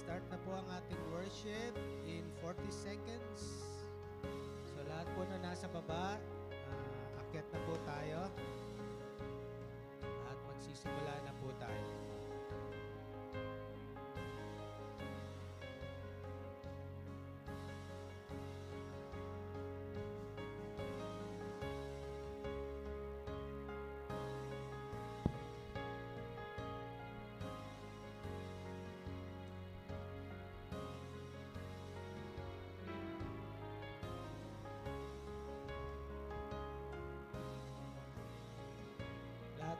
Start na po ang ating worship in 40 seconds. So lahat po na nasa baba, akyat na po tayo. At magsisimula na po tayo.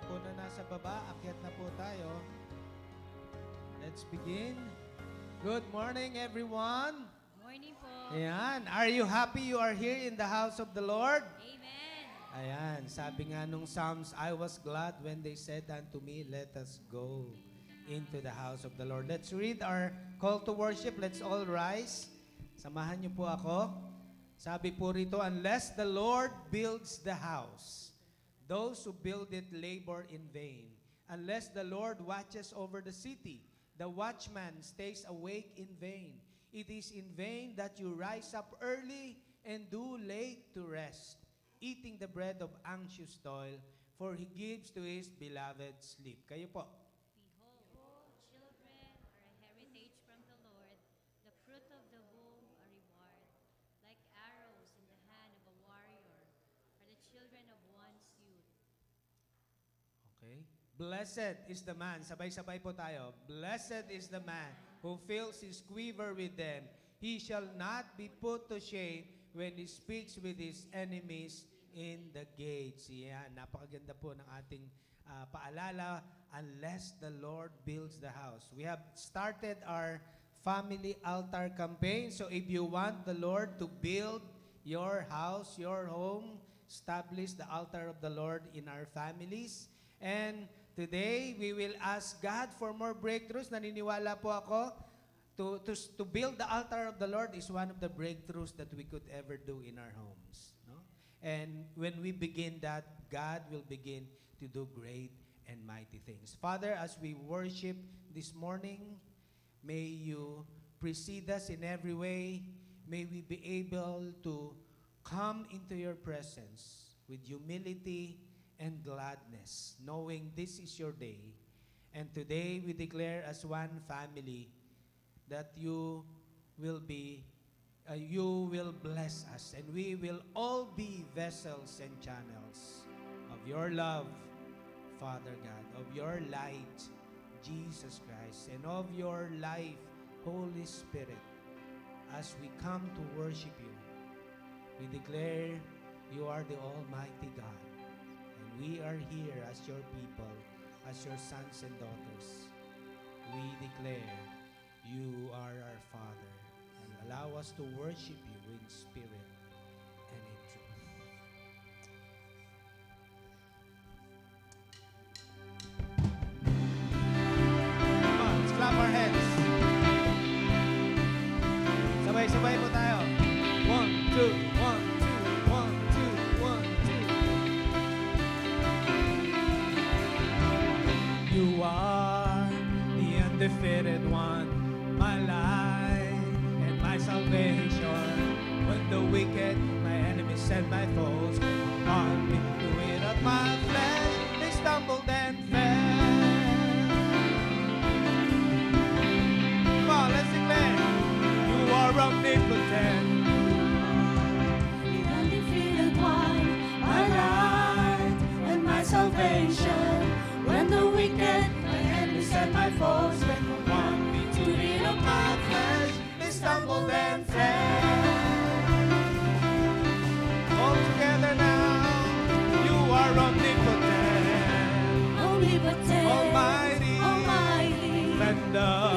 Po na nasa baba, akyat na po tayo. Let's begin. Good morning, everyone. Morning po. Ayan. Are you happy you are here in the house of the Lord? Amen. Ayan. Sabi nga nung Psalms, I was glad when they said unto me, let us go into the house of the Lord. Let's read our call to worship. Let's all rise. Samahan niyo po ako. Sabi po rito, unless the Lord builds the house, those who build it labor in vain. Unless the Lord watches over the city, the watchman stays awake in vain. It is in vain that you rise up early and do late to rest, eating the bread of anxious toil, for he gives to his beloved sleep. Kayo po. Behold, children are a heritage from the Lord, the fruit of the womb a reward. Like arrows in the hand of a warrior are the children of one's youth. Okay. Blessed is the man, sabay-sabay po tayo. Blessed is the man who fills his quiver with them. He shall not be put to shame when he speaks with his enemies in the gates. Yan, napakaganda po ng ating paalala. Unless the Lord builds the house. We have started our family altar campaign. So if you want the Lord to build your house, your home, establish the altar of the Lord in our families. And today, we will ask God for more breakthroughs. Naniniwala po ako, to build the altar of the Lord is one of the breakthroughs that we could ever do in our homes. No? And when we begin that, God will begin to do great and mighty things. Father, as we worship this morning, may you precede us in every way. May we be able to come into your presence with humility and gladness, knowing this is your day. And today we declare as one family that you will bless us, and we will all be vessels and channels of your love, Father God, of your light, Jesus Christ, and of your life, Holy Spirit. As we come to worship you, we declare you are the Almighty God. We are here as your people, as your sons and daughters. We declare you are our Father, and allow us to worship you in spirit and in truth. Come on, let's clap our hands. Sabay-sabay po tayo. 1, 2, 1. You are the undefeated one, my life and my salvation. When the wicked, my enemies and my foes came upon me to eat up my flesh, they stumbled and fell. Come on, let's declare, you are omnipotent. The undefeated one, my life and my salvation. When the wicked, my enemies and my foes came upon me to eat up my flesh, they stumbled and fell. All together now, you are omnipotent, Omnipotent, Almighty, Defender,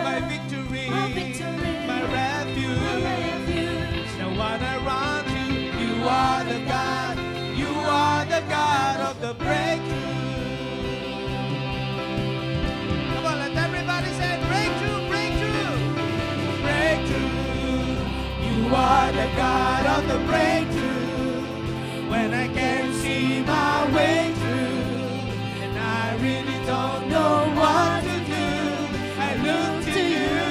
my victory, my my refuge. refuge. No one around you. You are the God. You are the God of the breakthrough. Come on, let everybody say breakthrough, breakthrough, breakthrough. You are the God of the breakthrough. When I can't see my way through, and I really don't know what to do, I look to you.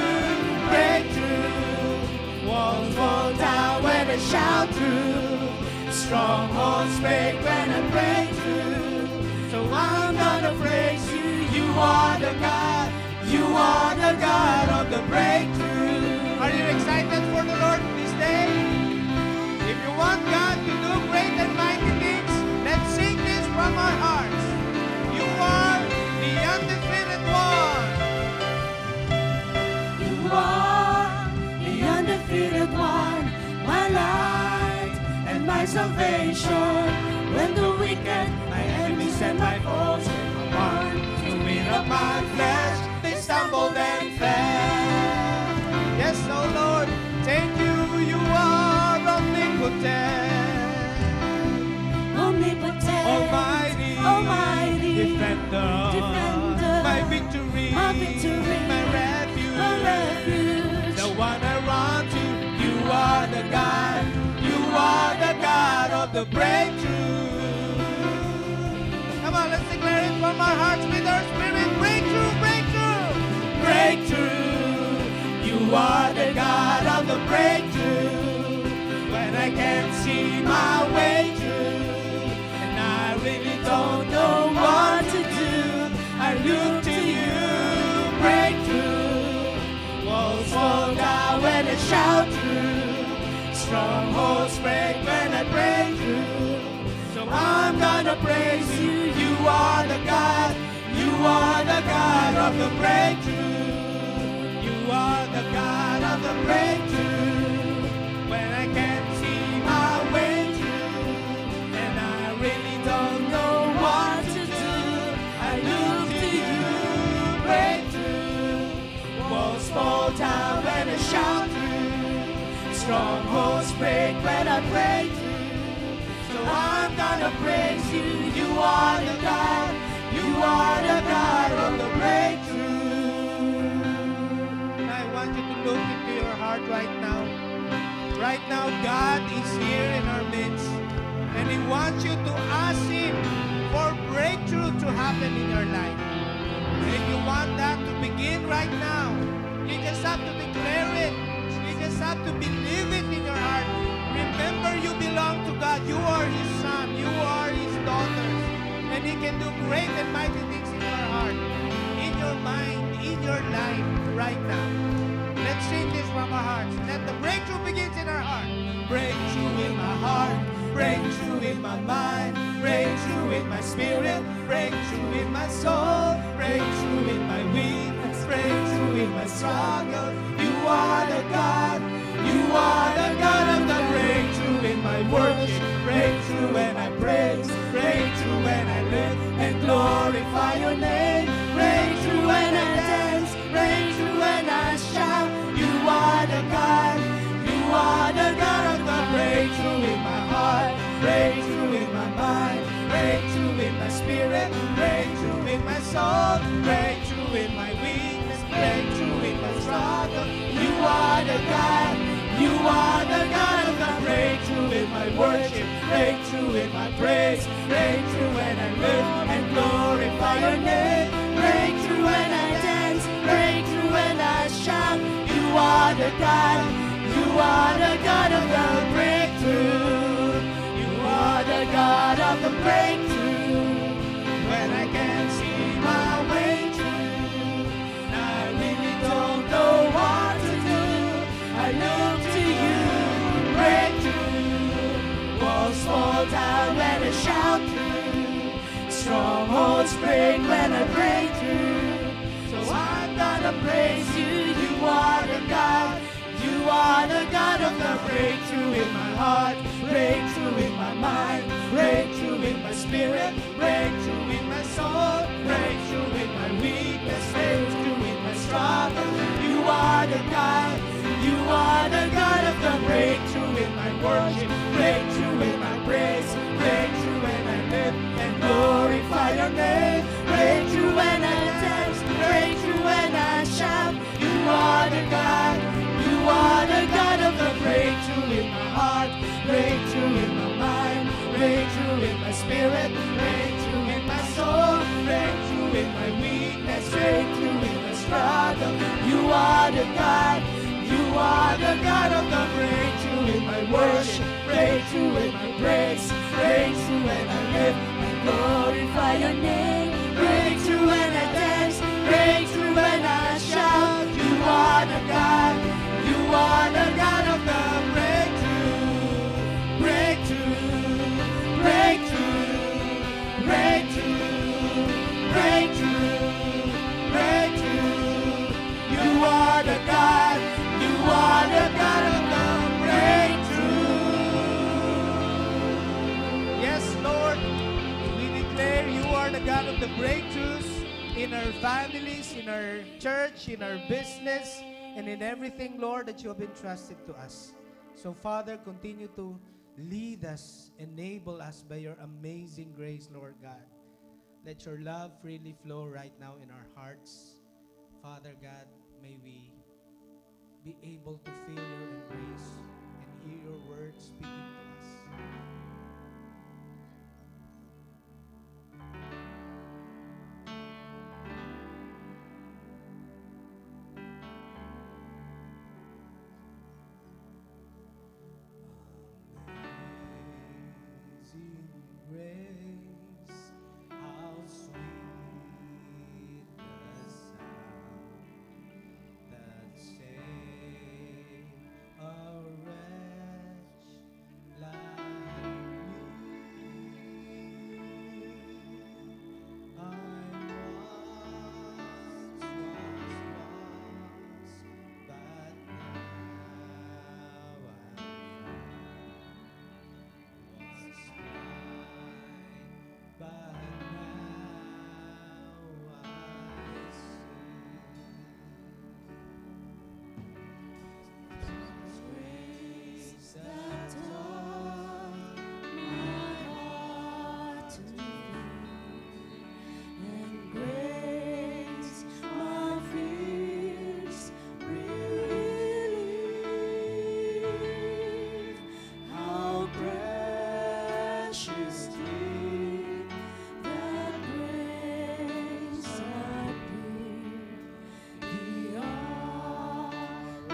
I shout through. Strongholds break when I break through. So I'm gonna praise you. You are the God. You are the God of the breakthrough. Are you excited for the Lord this day? If you want God to do great and mighty things, let's sing this from our hearts. You are the undefeated one. You are the undefeated one, my light and my salvation. When the wicked, my enemies and my foes came upon to eat up my flesh, they stumbled and fell. Yes, oh Lord, thank you. You are omnipotent, Omnipotent, almighty, Almighty, defender, Defender, my victory, my victory, my refuge, my refuge. the one I run to. You are the God. You are the God of the breakthrough. Come on, let's declare it from our hearts with our spirit. Breakthrough, breakthrough, Breakthrough, you are the God of the breakthrough. When I can't see my way through, and I really don't know what to do, I look to you. Breakthrough, walls fall down when I shout through. Strongholds break when I break through. So I'm gonna praise you. You are the God. You are the God of the breakthrough. You are the God of the breakthrough. When I can't see my way through, and I really don't know what to do, I look to you. Breakthrough, walls fall down when I shout through. Strongholds break when I break through. So I'm gonna praise you. You are the God. You are the God of the breakthrough. I want you to look into your heart right now. Right now, God is here in our midst, and He wants you to ask Him for breakthrough to happen in your life. And if you want that to begin right now, you just have to declare it. You just have to believe it in your heart. Remember, you belong to God. You are His son. You are His daughter. And He can do great and mighty things in your heart, in your mind, in your life right now. Let's sing this from our hearts. Let the breakthrough begins in our heart. Breakthrough in my heart, breakthrough in my mind, breakthrough in my spirit, breakthrough in my soul, breakthrough in my weakness, breakthrough in my struggle. You are the God. You are the God of the breakthrough in my worship, breakthrough when I praise, breakthrough when I live and glorify your name, breakthrough when I dance, breakthrough when I shout. You are the God. You are the God of the breakthrough in my heart, breakthrough in my mind, breakthrough in my spirit, breakthrough in my soul, breakthrough in my weakness, breakthrough in my struggle. You are the God. You are the God of the breakthrough in my worship, breakthrough in my praise, breakthrough when I live and glorify your name, breakthrough when I dance, breakthrough when I shout. You are the God. You are the God of the breakthrough. You are the God of the breakthrough. When I can't see my way through, and I really don't know what to do, I look to you. Breakthrough, walls fall down when I shout through. Strongholds break when I break through. So I'm gonna praise you. You are the God. You are the God of the breakthrough in my heart, breakthrough in my mind, breakthrough in my spirit, breakthrough in my soul, breakthrough in my weakness, breakthrough in my struggle. You are the God. You are the God of the breakthrough in my worship, breakthrough in my praise, breakthrough when I live and glorify your name, breakthrough when I dance, breakthrough when I shout. You are the God. You are the God of the breakthrough in my heart, breakthrough in my mind, breakthrough in my spirit, breakthrough in my soul, breakthrough in my weakness, breakthrough in my struggle. You are the God. You are the God of the breakthrough in my worship, breakthrough in my praise, breakthrough when I live and glorify your name, breakthrough when I dance, breakthrough when I shout. You are the God, you are the God of the breakthrough, breakthrough, breakthrough, breakthrough, breakthrough, breakthrough. You are the God, you are the God of the breakthrough. Yes, Lord, we declare you are the God of the breakthroughs in our families, in our church, in our business, and in everything, Lord, that you have entrusted to us. So, Father, continue to lead us, enable us by your amazing grace, Lord God. Let your love freely flow right now in our hearts. Father God, may we be able to feel your embrace and hear your words speaking to us. Amazing grace, how sweet the sound that saved a wretch like me. I once was lost, but now I'm but now I see grace that taught my heart to feel, and grace my fears relieve. How precious did that grace appear, the hour I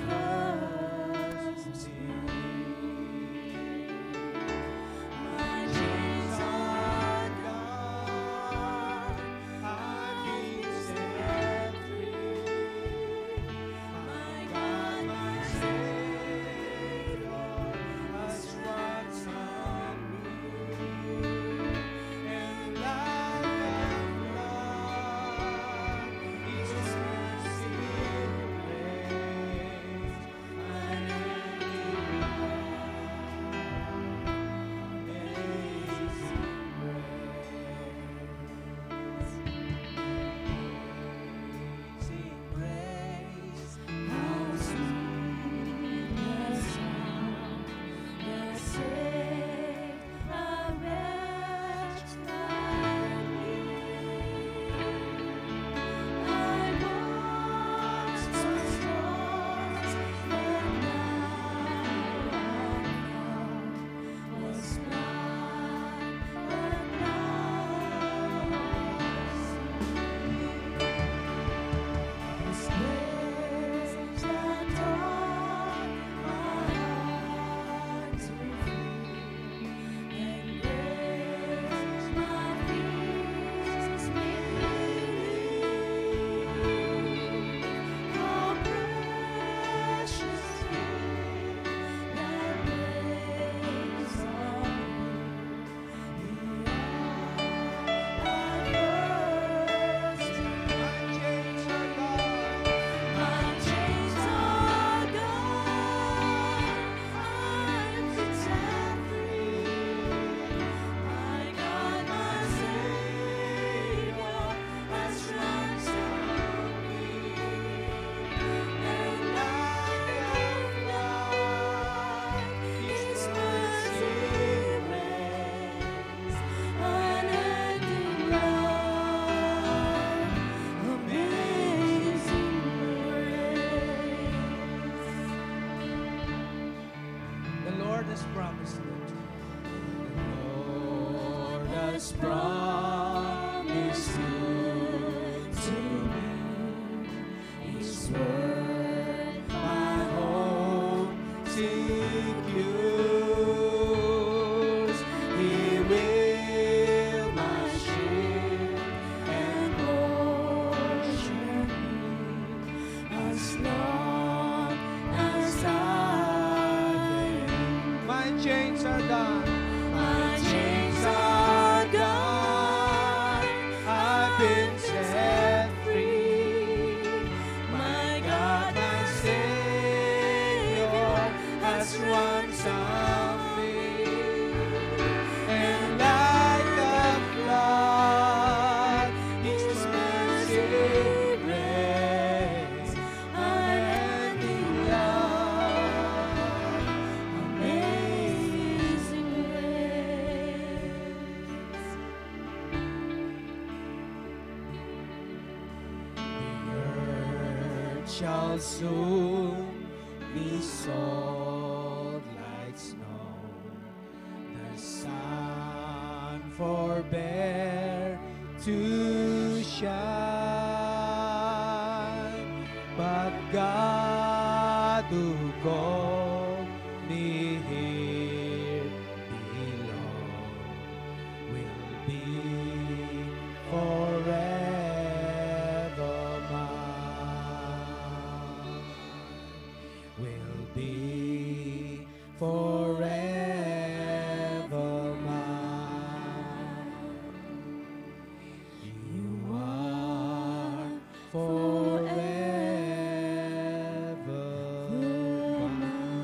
first believed. My chains are gone, I've been set free. My God, my Savior, has struck on me, and like a flood, His mercy rains, unending amazing grace, how sweet the sound that saved a wretch like me. I once was lost, but now I'm found. Was blind, but now I see. His grace that taught my heart to feel, and grace my fears relieve. How precious did that grace appear, the hour I first my chains are gone, I've been set free. My God, my Savior, has transformed me, and like a flood, His mercy reigns, unending love, amazing grace. The Lord has promised you. The Lord has promised good to me. His word, my hope, seek you shall soon be salt like snow. The sun forbear to shine, but God who called me here below will be forever mine. Will be forever mine. You are forever mine.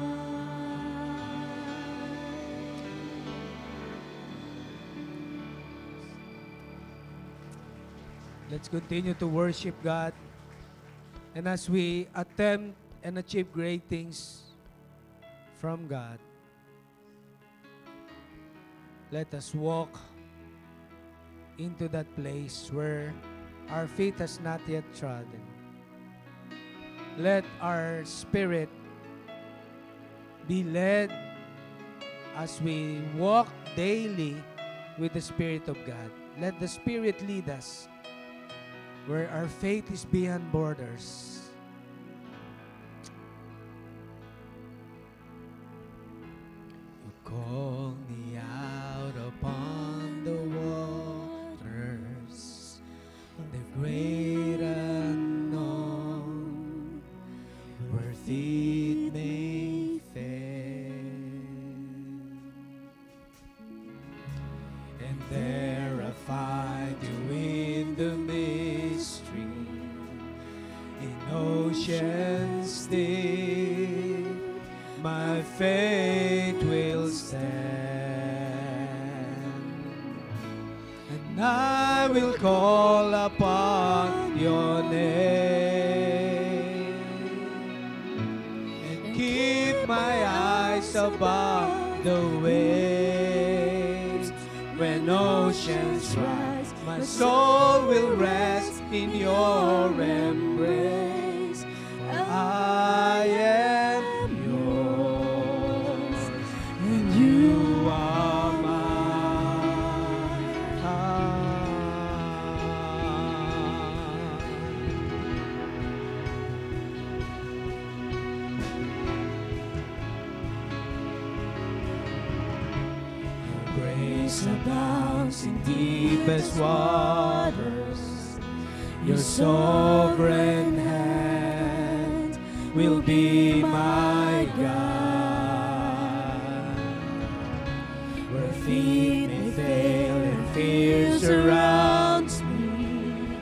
Let's continue to worship God. And as we attempt and achieve great things from God, let us walk into that place where our feet has not yet trodden. Let our spirit be led as we walk daily with the Spirit of God. Let the Spirit lead us where our faith is beyond borders. You call me out upon the waters, the great unknown, where feet may fail. And there I find you in the mystery, in oceans deep, my faith will stand, and I will call upon your name, and keep my eyes above the waves. When oceans rise, my soul will rest in your embrace. I am yours, and you are mine. Your grace abounds in deepest waters. Your sovereign hand will be my guide. Where feet may fail and fear surrounds me,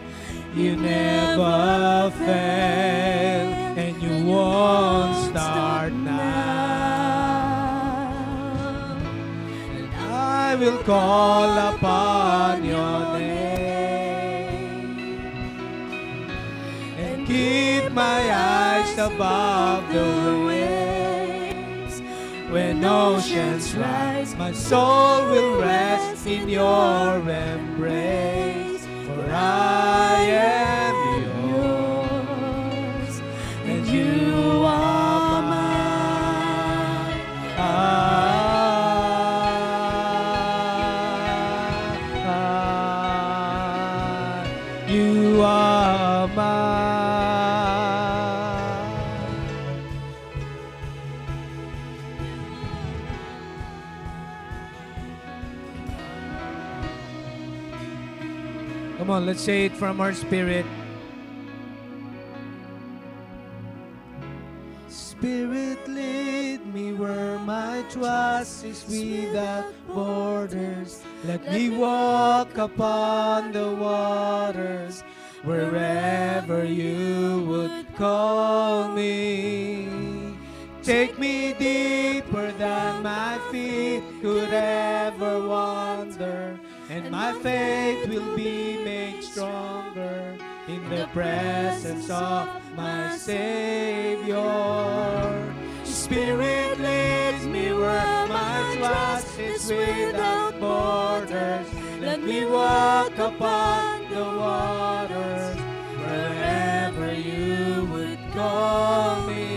you never fail and you won't start now. And I will call upon your name, and keep my eyes above the waves. When oceans rise, my soul will rest in your embrace. For I am yours, and you are mine. You are mine. Come on, let's say it from our spirit. Spirit, lead me where my trust is without borders. Let me walk upon the waters wherever you would call me. Take me deeper than my feet could ever wander, and my faith will be made stronger in the presence of my Savior. Spirit leads me where my trust is without borders. Let me walk upon the waters wherever you would call call me.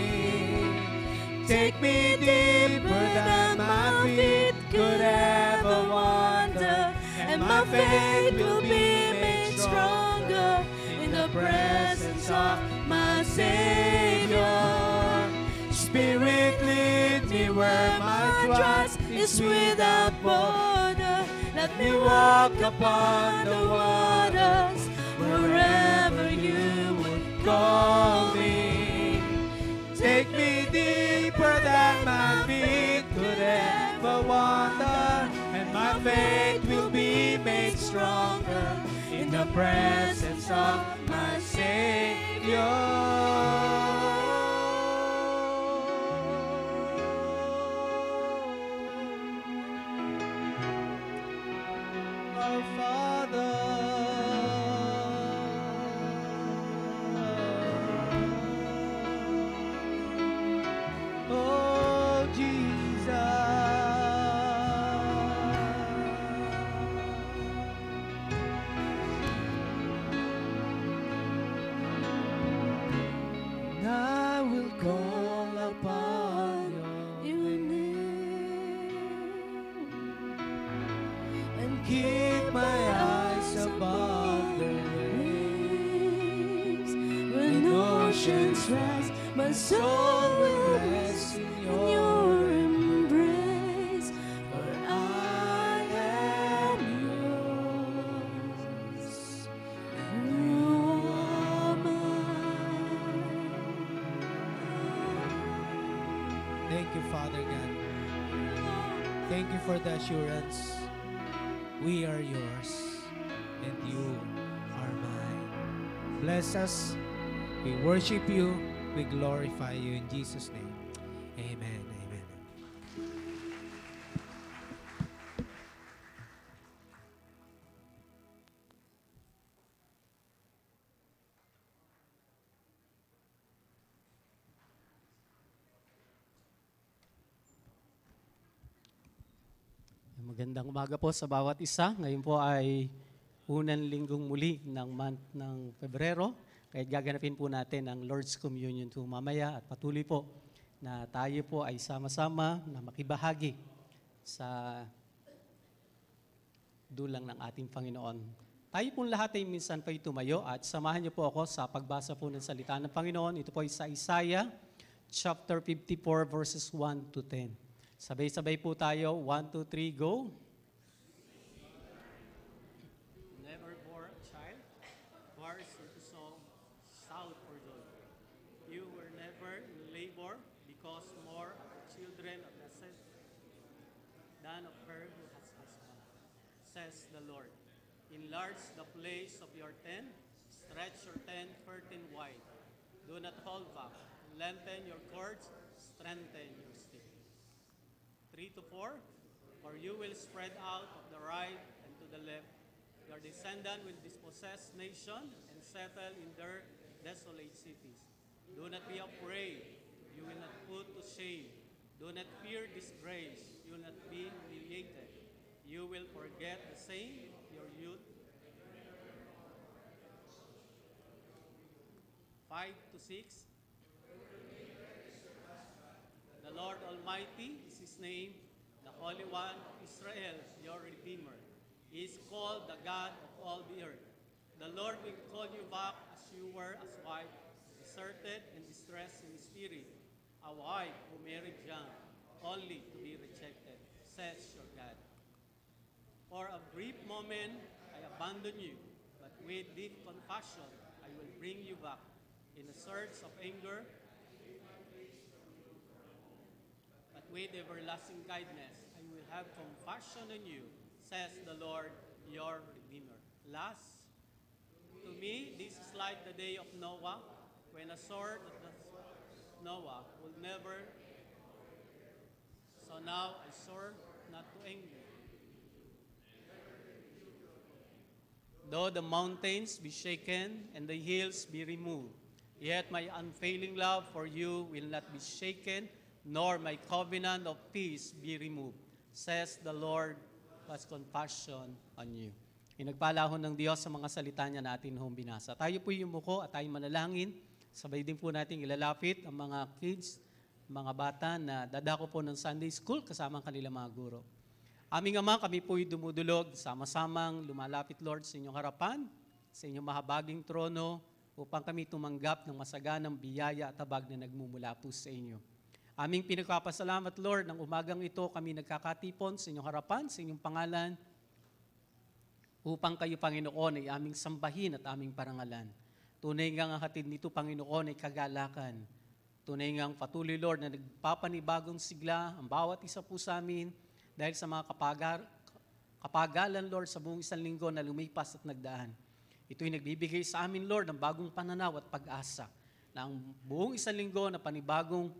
Take me deeper than my feet could ever wander, and my faith will be made stronger in the presence of my Savior. Spirit, lead me where my trust is without border. Let me walk upon the waters wherever you would call me. Take me deeper than my feet could ever wander, and my faith will be made stronger in the presence of my Savior. Our Father, oh Jesus, I will call upon your name and keep my eyes above the waves. When oceans rise, my soul will rest in your embrace. For I am yours, and you are mine. Thank you, Father God. Thank you for the assurance. We are yours, and you are mine. Bless us. We worship you. We glorify you in Jesus' name. Amen. Amen. Magandang umaga po sa bawat isa. Ngayon po ay unang linggong muli ng month ng Pebrero. Kaya gaganapin po natin ang Lord's Communion po mamaya at patuloy po na tayo po ay sama-sama na makibahagi sa dulang ng ating Panginoon. Tayo pong lahat ay minsan pa tumayo at samahan niyo po ako sa pagbasa po ng salita ng Panginoon. Ito po ay sa Isaiah chapter 54 verses 1 to 10. Sabay-sabay po tayo. 1, 2, 3, go. Never bore a child, bars into song, shout for joy. You were never in labor, because more children of the set than of her who has husband, says the Lord. Enlarge the place of your tent, stretch your tent curtain wide. Do not hold back, lengthen your cords, strengthen your stick. 3 to 4, for you will spread out of the right and to the left. Your descendant will dispossess nation and settle in their desolate cities. Do not be afraid, you will not put to shame. Do not fear disgrace, you will not be humiliated. You will forget the same, your youth. 5 to 6, the Lord Almighty is His name, the Holy One of Israel, your Redeemer. He is called the God of all the earth. The Lord will call you back as you were as wife, deserted and distressed in spirit, a wife who married young, only to be rejected, says your God. For a brief moment I abandoned you, but with deep compassion I will bring you back. In a surge of anger, but with everlasting kindness, I will have compassion on you, says the Lord, your Redeemer. Last, to me, this is like the day of Noah, when a sword of Noah will never. So now I swore not to anger. Though the mountains be shaken and the hills be removed, yet my unfailing love for you will not be shaken, nor my covenant of peace be removed, says the Lord who has compassion on you. Inagpala ho ng Diyos sa mga salita niya natin hong binasa. Tayo po yumuko at tayo manalangin Sabay din po natin ilalapit ang mga kids, mga bata na dadako po ng Sunday School kasama ang kanilang mga guro. Aming Ama, kami po'y dumudulog, sama-samang lumalapit, Lord, sa inyong harapan, sa inyong mahabaging trono, upang kami tumanggap ng masaganang biyaya at habag na nagmumula po sa inyo. Aming pinagpapasalamat, Lord, ng umagang ito kami nagkakatipon sa inyong harapan, sa inyong pangalan, upang kayo, Panginoon, ay aming sambahin at aming parangalan. Tunay nga ang hatid nito, Panginoon, ay kagalakan. Tunay nga ang patuloy, Lord, na nagpapanibagong sigla ang bawat isa po sa amin dahil sa mga kapagalan, Lord, sa buong isang linggo na lumipas at nagdaan. Ito'y nagbibigay sa amin, Lord, ng bagong pananaw at pag-asa na ang buong isang linggo na panibagong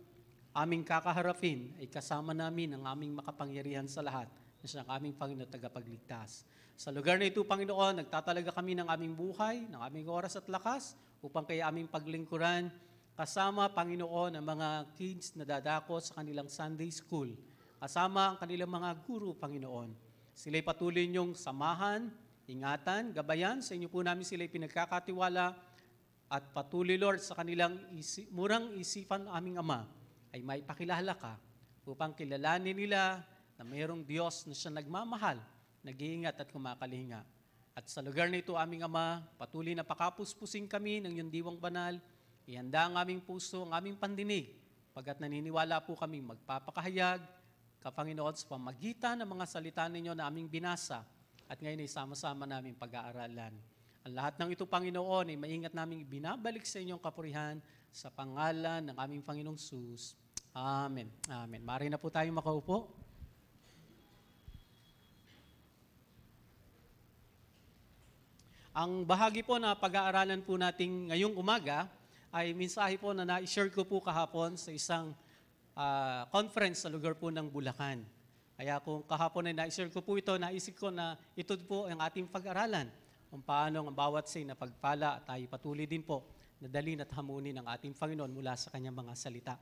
aming kakaharapin ay kasama namin ang aming makapangyarihan sa lahat na siyang aming Panginoon at tagapagligtas. Sa lugar na ito, Panginoon, nagtatalaga kami ng aming buhay, ng aming oras at lakas upang kaya aming paglingkuran kasama, Panginoon, ang mga kids na dadako sa kanilang Sunday School. Kasama ang kanilang mga guro, Panginoon. Sila'y patuloy niyong samahan, ingatan, gabayan. Sa inyo po namin sila'y pinagkakatiwala at patuloy, Lord, sa kanilang murang isipan aming Ama ay maipakilala ka upang kilalanin nila na mayroong Diyos na siya nagmamahal, nag-iingat at kumakalinga. At sa lugar na ito, aming Ama, patuloy na pakapuspusin kami ng iyong diwang banal. Ihanda ang aming puso, ang aming pandinig, pagkat naniniwala po kami magpapakahayag, Panginoon, sa pamagitan ng mga salita ninyo na aming binasa at ngayon ay sama-sama namin pag-aaralan. Ang lahat ng ito, Panginoon, ay maingat naming binabalik sa inyong kapurihan sa pangalan ng aming Panginoong Jesus. Amen. Amen. Maaari na po tayong makaupo. Ang bahagi po na pag-aaralan po natin ngayong umaga ay mensahe po na na-share ko po kahapon sa isang conference sa lugar po ng Bulacan. Kaya kung kahapon ay na-share ko po ito, naisip ko na ito po ang ating pag-aralan kung paano ang bawat say na pagpala at tayo patuloy din po na dalhin at hamunin ng ating Panginoon mula sa kanyang mga salita.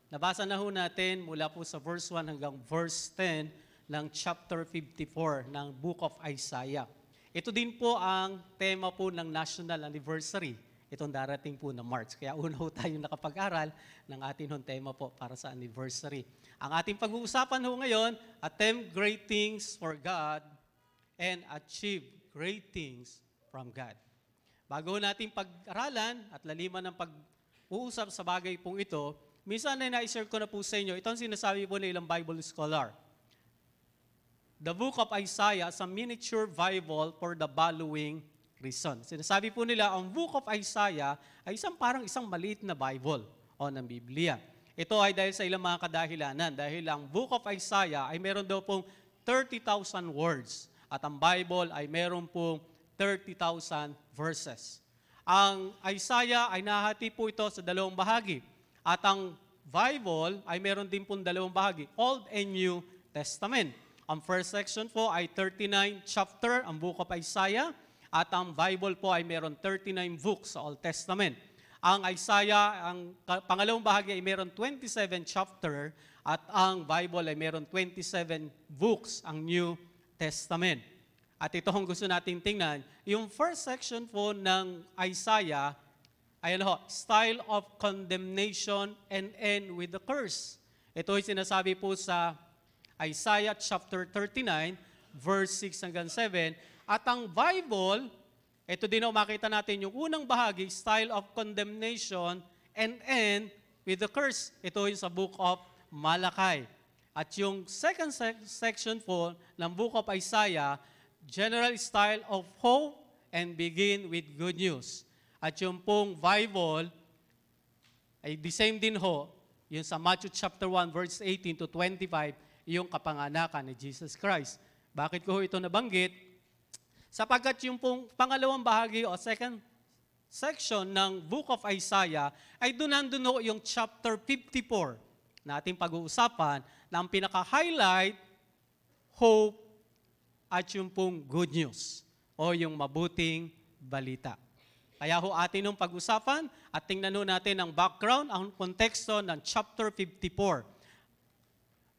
Nabasa na ho natin mula po sa verse 1 hanggang verse 10 ng chapter 54 ng Book of Isaiah. Ito din po ang tema po ng National Anniversary, itong darating po na March. Kaya una ho tayong nakapag-aral ng ating tema po para sa anniversary. Ang ating pag-uusapan ho ngayon, attempt great things for God and achieve great things from God. Bago nating pag-aralan at laliman ng pag-uusap sa bagay pong ito, minsan na na-share ko na po sa inyo, itong sinasabi po ng ilang Bible scholar. The Book of Isaiah is a miniature Bible for the following reason. Sinasabi po nila, ang Book of Isaiah ay parang isang maliit na Bible o ng Biblia. Ito ay dahil sa ilang mga kadahilanan. Dahil ang Book of Isaiah ay meron daw pong 30,000 words at ang Bible ay meron pong 30,000 verses. Ang Isaiah ay nahati po ito sa dalawang bahagi. At ang Bible ay meron din pong dalawang bahagi, Old and New Testament. Ang first section po ay 39 chapter, ang Book of Isaiah. At ang Bible po ay meron 39 books sa Old Testament. Ang Isaiah, ang pangalawang bahagi ay meron 27 chapter at ang Bible ay meron 27 books, ang New Testament. At ito ang gusto nating tingnan. Yung first section po ng Isaiah ay style of condemnation and end with the curse. Ito ay sinasabi po sa Isaiah chapter 39, verse 6 hanggang 7. At ang Bible, ito din makita natin yung unang bahagi, style of condemnation and end with the curse. Ito yung sa Book of Malachi. At yung second section po ng Book of Isaiah, general style of hope and begin with good news. At yung pong Bible ay the same din ho, yung sa Matthew chapter 1, verse 18 to 25, yung kapanganakan ni Jesus Christ. Bakit ko ito nabanggit? Sapagkat yung pong pangalawang bahagi o second section ng Book of Isaiah ay nandun yung chapter 54 na ating pag-uusapan na ang pinaka-highlight, hope, at yung pong good news o yung mabuting balita. Kaya ho atin nung pag-usapan at tingnan natin ang background, ang konteksto ng chapter 54.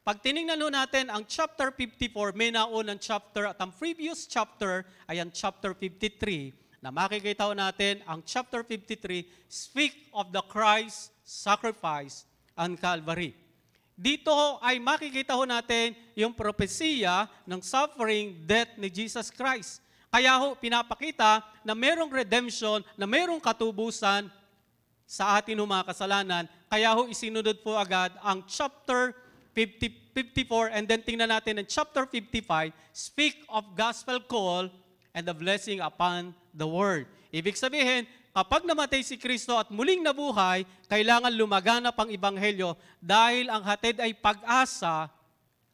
Pag tinignan natin ang chapter 54, may naunang chapter at ang previous chapter ay ang chapter 53 na makikita ho natin ang chapter 53, speak of the Christ sacrifice on Calvary. Dito ay makikita ho natin yung propesiya ng suffering, death ni Jesus Christ. Kaya ho pinapakita na merong redemption, na merong katubusan sa atin ho mga kasalanan. Kaya ho isinunod po agad ang chapter 54 and then tingnan natin ang chapter 55, speak of gospel call and the blessing upon the word. Ibig sabihin, kapag namatay si Kristo at muling nabuhay, kailangan lumaganap ang Ebanghelyo dahil ang hatid ay pag-asa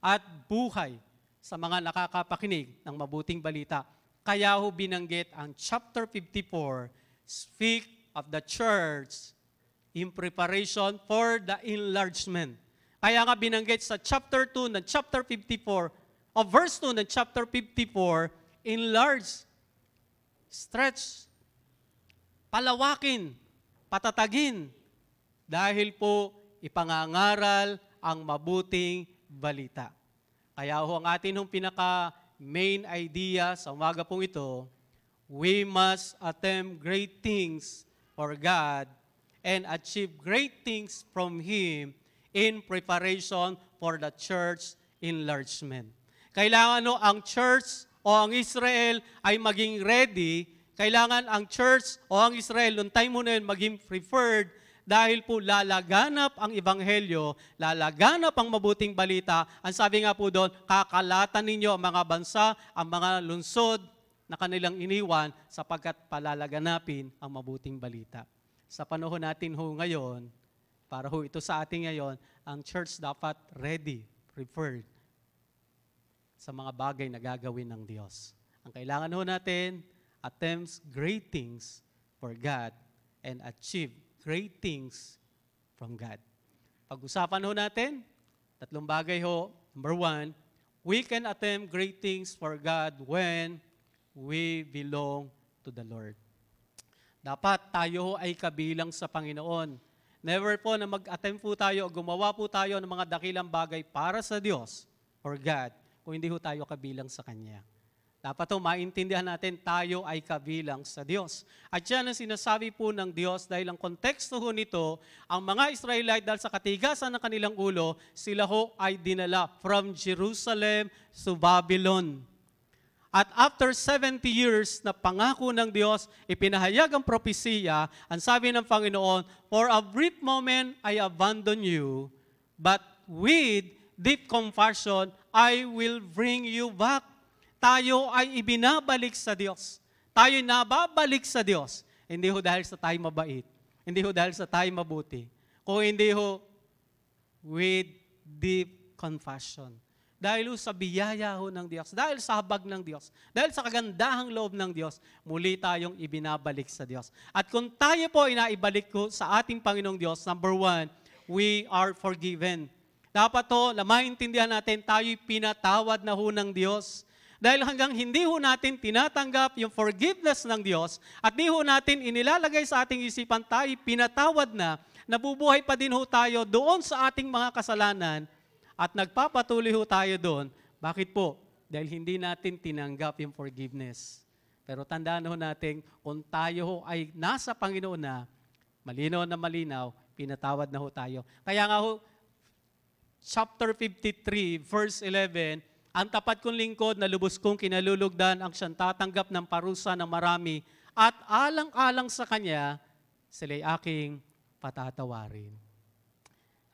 at buhay sa mga nakakapakinig ng mabuting balita. Kaya ho binanggit ang chapter 54, speak of the church in preparation for the enlargement. Kaya nga binanggit sa chapter 2 ng chapter 54, o verse 2 ng chapter 54, enlarge, stretch, palawakin, patatagin, dahil po ipangangaral ang mabuting balita. Kaya ho ang atin hong pinaka-main idea sa umaga pong ito, we must attempt great things for God and achieve great things from Him in preparation for the church enlargement. Kailangan no, ang church o ang Israel ay maging ready. Kailangan ang church o ang Israel, noong time mo na yun, maging preferred dahil po lalaganap ang Ebanghelyo, lalaganap ang mabuting balita. Ang sabi nga po doon, kakalatan ninyo ang mga bansa, ang mga lungsod na kanilang iniwan sapagkat palalaganapin ang mabuting balita. Sa panahon natin ho ngayon, para ho ito sa ating ngayon, ang church dapat ready, prepared sa mga bagay na gagawin ng Diyos. Ang kailangan ho natin, attempts great things for God and achieve great things from God. Pag-usapan ho natin, tatlong bagay ho. Number 1, we can attempt great things for God when we belong to the Lord. Dapat tayo ho ay kabilang sa Panginoon. Never po na mag-attempt po tayo o gumawa po tayo ng mga dakilang bagay para sa Diyos or God kung hindi ho tayo kabilang sa Kanya. Dapat ho maintindihan natin tayo ay kabilang sa Diyos. At yan ang sinasabi po ng Diyos dahil ang konteksto ho nito, ang mga Israelite dahil sa katigasan ng kanilang ulo, sila ho ay dinala from Jerusalem to Babylon. At after 70 years na pangako ng Diyos, ipinahayag ang propesiya, ang sabi ng Panginoon, for a brief moment I abandon you, but with deep compassion I will bring you back. Tayo ay ibinabalik sa Diyos. Tayo nababalik sa Diyos. Hindi ho dahil sa tayo mabait. Hindi ho dahil sa tayo mabuti. Kung hindi ho with deep compassion. Dahil sa biyaya ho ng Diyos, dahil sa habag ng Diyos, dahil sa kagandahang loob ng Diyos, muli tayong ibinabalik sa Diyos. At kung tayo po inaibalik ko sa ating Panginoong Diyos, number 1, we are forgiven. Dapat to, na maintindihan natin, tayo'y pinatawad na ho ng Diyos. Dahil hanggang hindi ho natin tinatanggap yung forgiveness ng Diyos, at di ho natin inilalagay sa ating isipan, tayo'y pinatawad na, nabubuhay pa din ho tayo doon sa ating mga kasalanan, at nagpapatuloy ho tayo doon. Bakit po? Dahil hindi natin tinanggap yung forgiveness. Pero tandaan ho natin, kung tayo ho ay nasa Panginoon na, malinaw, pinatawad na ho tayo. Kaya nga ho, chapter 53, verse 11, ang tapat kong lingkod na lubos kong kinalulugdan ang siyang tatanggap ng parusa ng marami at alang-alang sa kanya, sila'y aking patatawarin.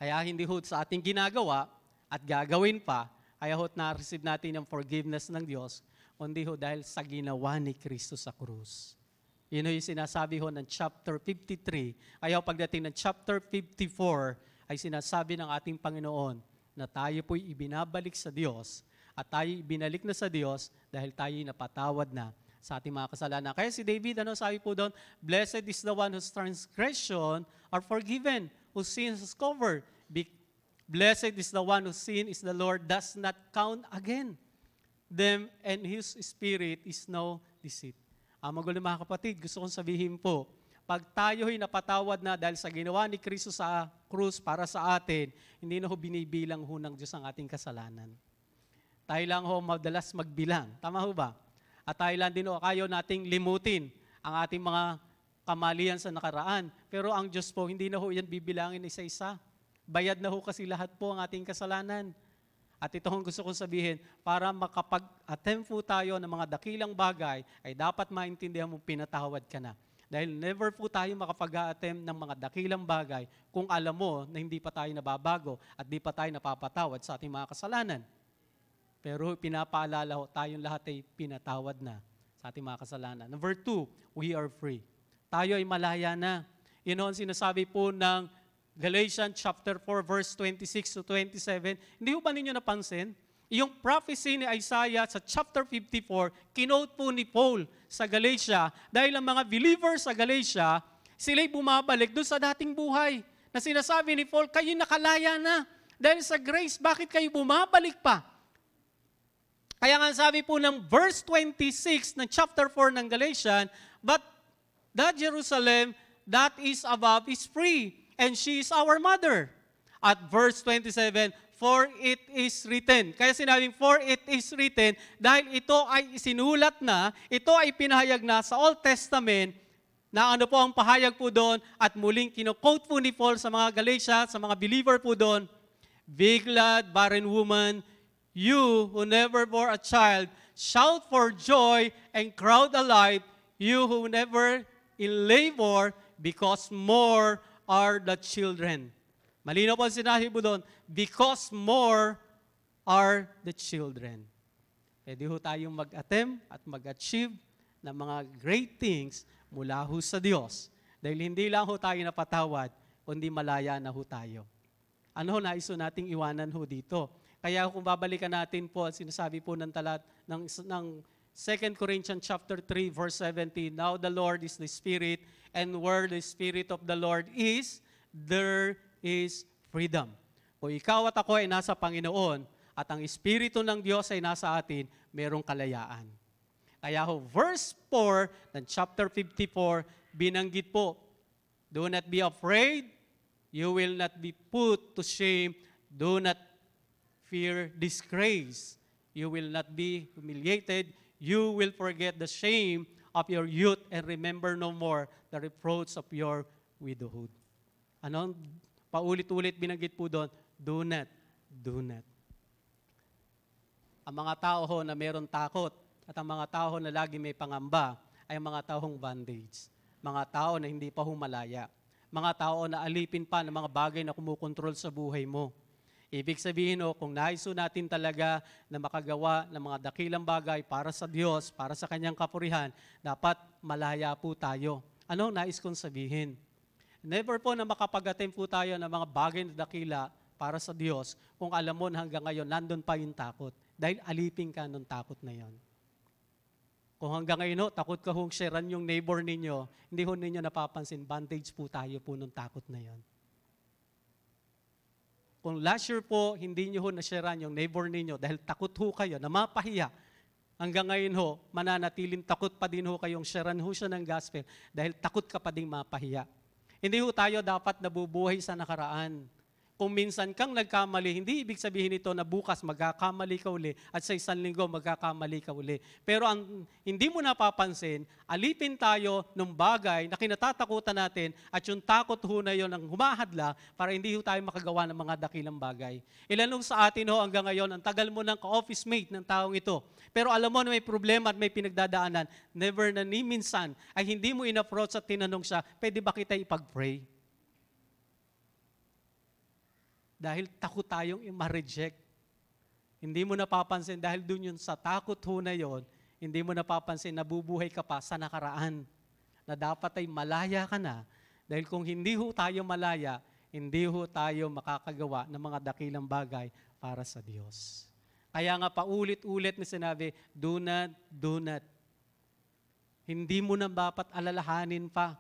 Kaya hindi ho sa ating ginagawa, at gagawin pa, kaya ho't na-receive natin ang forgiveness ng Diyos, kundi ho dahil sa ginawa ni Kristo sa krus. Yun ho yung sinasabi ho ng chapter 53. Kaya pagdating ng chapter 54, ay sinasabi ng ating Panginoon na tayo po'y ibinabalik sa Diyos at tayo ibinalik na sa Diyos dahil tayo'y napatawad na sa ating mga kasalanan. Kaya si David, sabi po doon, blessed is the one whose transgression are forgiven, whose sins is covered. Blessed is the one whose sin is the Lord does not count again them, and His Spirit is no deceit. Magulo mga kapatid, gusto kong sabihin po, pag tayo'y napatawad na dahil sa ginawa ni Kristo sa krus para sa atin, hindi na ho binibilang ho ng Diyos ang ating kasalanan. Tayo lang ho madalas magbilang. Tama ho ba? At tayo lang din ho, ayaw nating limutin ang ating mga kamalian sa nakaraan. Pero ang Diyos po, hindi na ho yan bibilangin isa-isa. Bayad na ho kasi lahat po ang ating kasalanan. At ito ang gusto kong sabihin, para makapag-attempt po tayo ng mga dakilang bagay, ay dapat maintindihan mo pinatawad ka na. Dahil never po tayo makapag-attempt ng mga dakilang bagay kung alam mo na hindi pa tayo nababago at di pa tayo napapatawad sa ating mga kasalanan. Pero pinapaalala ho, tayong lahat ay pinatawad na sa ating mga kasalanan. Number 2, we are free. Tayo ay malaya na. Yun ang sinasabi po ng Galatians chapter 4 verse 26 to 27. Hindi ho ba ninyo napansin? Yung prophecy ni Isaiah sa chapter 54, kinote po ni Paul sa Galatia dahil ang mga believers sa Galatia, sila'y bumabalik doon sa dating buhay. Na sinasabi ni Paul, kayo nakalaya na. Dahil sa grace, bakit kayo bumabalik pa? Kaya nga sabi po ng verse 26 ng chapter 4 ng Galatians, but that Jerusalem that is above is free, and she is our mother. At verse 27, for it is written. Kaya sinabing, for it is written, dahil ito ay isinulat na, ito ay pinahayag na sa Old Testament, na ano po ang pahayag po doon, at muling kino-quote po ni Paul sa mga Galatia, sa mga believer po doon, be glad, barren woman, you who never bore a child, shout for joy and crowd alive, you who never in labor, because more are the children. Malinaw po ang sinabi po doon, because more are the children. Pwede ho tayong mag-attempt at mag-achieve ng mga great things mula ho sa Diyos. Dahil hindi lang ho tayo napatawad, kundi malaya na ho tayo. Ano ho naiso nating iwanan ho dito? Kaya kung babalikan natin po, sinasabi po ng 2 Corinthians chapter 3 verse 17, now the Lord is the Spirit, and where the Spirit of the Lord is, there is freedom. Kung ikaw at ako ay nasa Panginoon at ang Espiritu ng Diyos ay nasa atin, merong kalayaan. Kaya ho, verse 4 ng chapter 54, binanggit po, do not be afraid, you will not be put to shame, do not fear disgrace, you will not be humiliated, you will forget the shame of your youth and remember no more the reproach of your widowhood. Ano? Paulit-ulit binanggit po doon, do not, do not. Ang mga tao ho na meron takot at ang mga tao ho na lagi may pangamba ay mga taong bondage. Mga tao na hindi pa humalaya. Mga tao na alipin pa ng mga bagay na kumukontrol sa buhay mo. Ibig sabihin ho, kung nais natin talaga na makagawa ng mga dakilang bagay para sa Diyos, para sa Kanyang kapurihan, dapat malaya po tayo. Ano nais kong sabihin? Never po na makapag-attempt po tayo ng mga bagay na dakila para sa Diyos kung alam mo na hanggang ngayon nandun pa yung takot. Dahil alipin ka ng takot na yon. Kung hanggang ngayon, takot ka hong sharean yung neighbor ninyo, hindi ho ninyo napapansin, bandage po tayo po ng takot na yon. Kung last year po, hindi nyo ho na-sharean yung neighbor ninyo dahil takot ho kayo na mapahiya, hanggang ngayon ho, mananatiling takot pa din ho kayong sharean ho siya ng gospel dahil takot ka pa ding mapahiya. Hindi ho tayo dapat nabubuhay sa nakaraan. Kung minsan kang nagkamali, hindi ibig sabihin ito na bukas magkakamali ka uli at sa isang linggo magkakamali ka uli. Pero ang hindi mo napapansin, alipin tayo ng bagay na kinatatakutan natin at yung takot ho na yun ang humahadla para hindi ho tayo makagawa ng mga dakilang bagay. Ilan ho sa atin ho hanggang ngayon, ang tagal mo ng ka-office mate ng taong ito. Pero alam mo na may problema at may pinagdadaanan, never na ni minsan ay hindi mo in-approach at tinanong siya, pwede ba kita ipag-pray? Dahil takot tayong ma-reject. Hindi mo napapansin dahil dun yun sa takot ho na yun, hindi mo napapansin nabubuhay ka pa sa nakaraan na dapat ay malaya ka na. Dahil kung hindi ho tayo malaya, hindi ho tayo makakagawa ng mga dakilang bagay para sa Diyos. Kaya nga paulit-ulit na sinabi, do not, do not. Hindi mo na dapat alalahanin pa.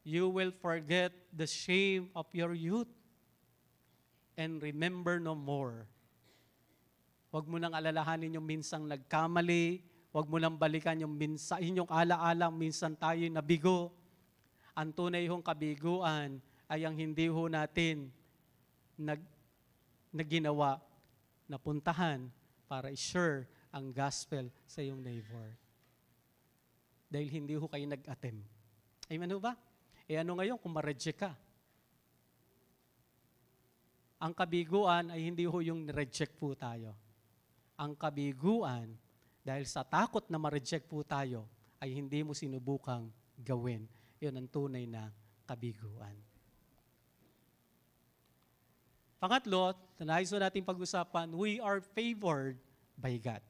You will forget the shame of your youth. And remember no more. Huwag mo nang alalahanin yung minsang nagkamali. Huwag mo nang balikan yung inyong ala-alang minsan tayo nabigo. Ang tunay hong kabiguan ay ang hindi ho natin ginawa na puntahan para i-share ang gospel sa iyong neighbor. dahil hindi ho kayo nag-attempt. Amen ho ba? E ano ngayon kung ma-reject ka? Ang kabiguan ay hindi ho yung reject po tayo. Ang kabiguan, dahil sa takot na ma-reject po tayo, ay hindi mo sinubukang gawin. Yun ang tunay na kabiguan. Pangatlo, nais natin pag-usapan, we are favored by God.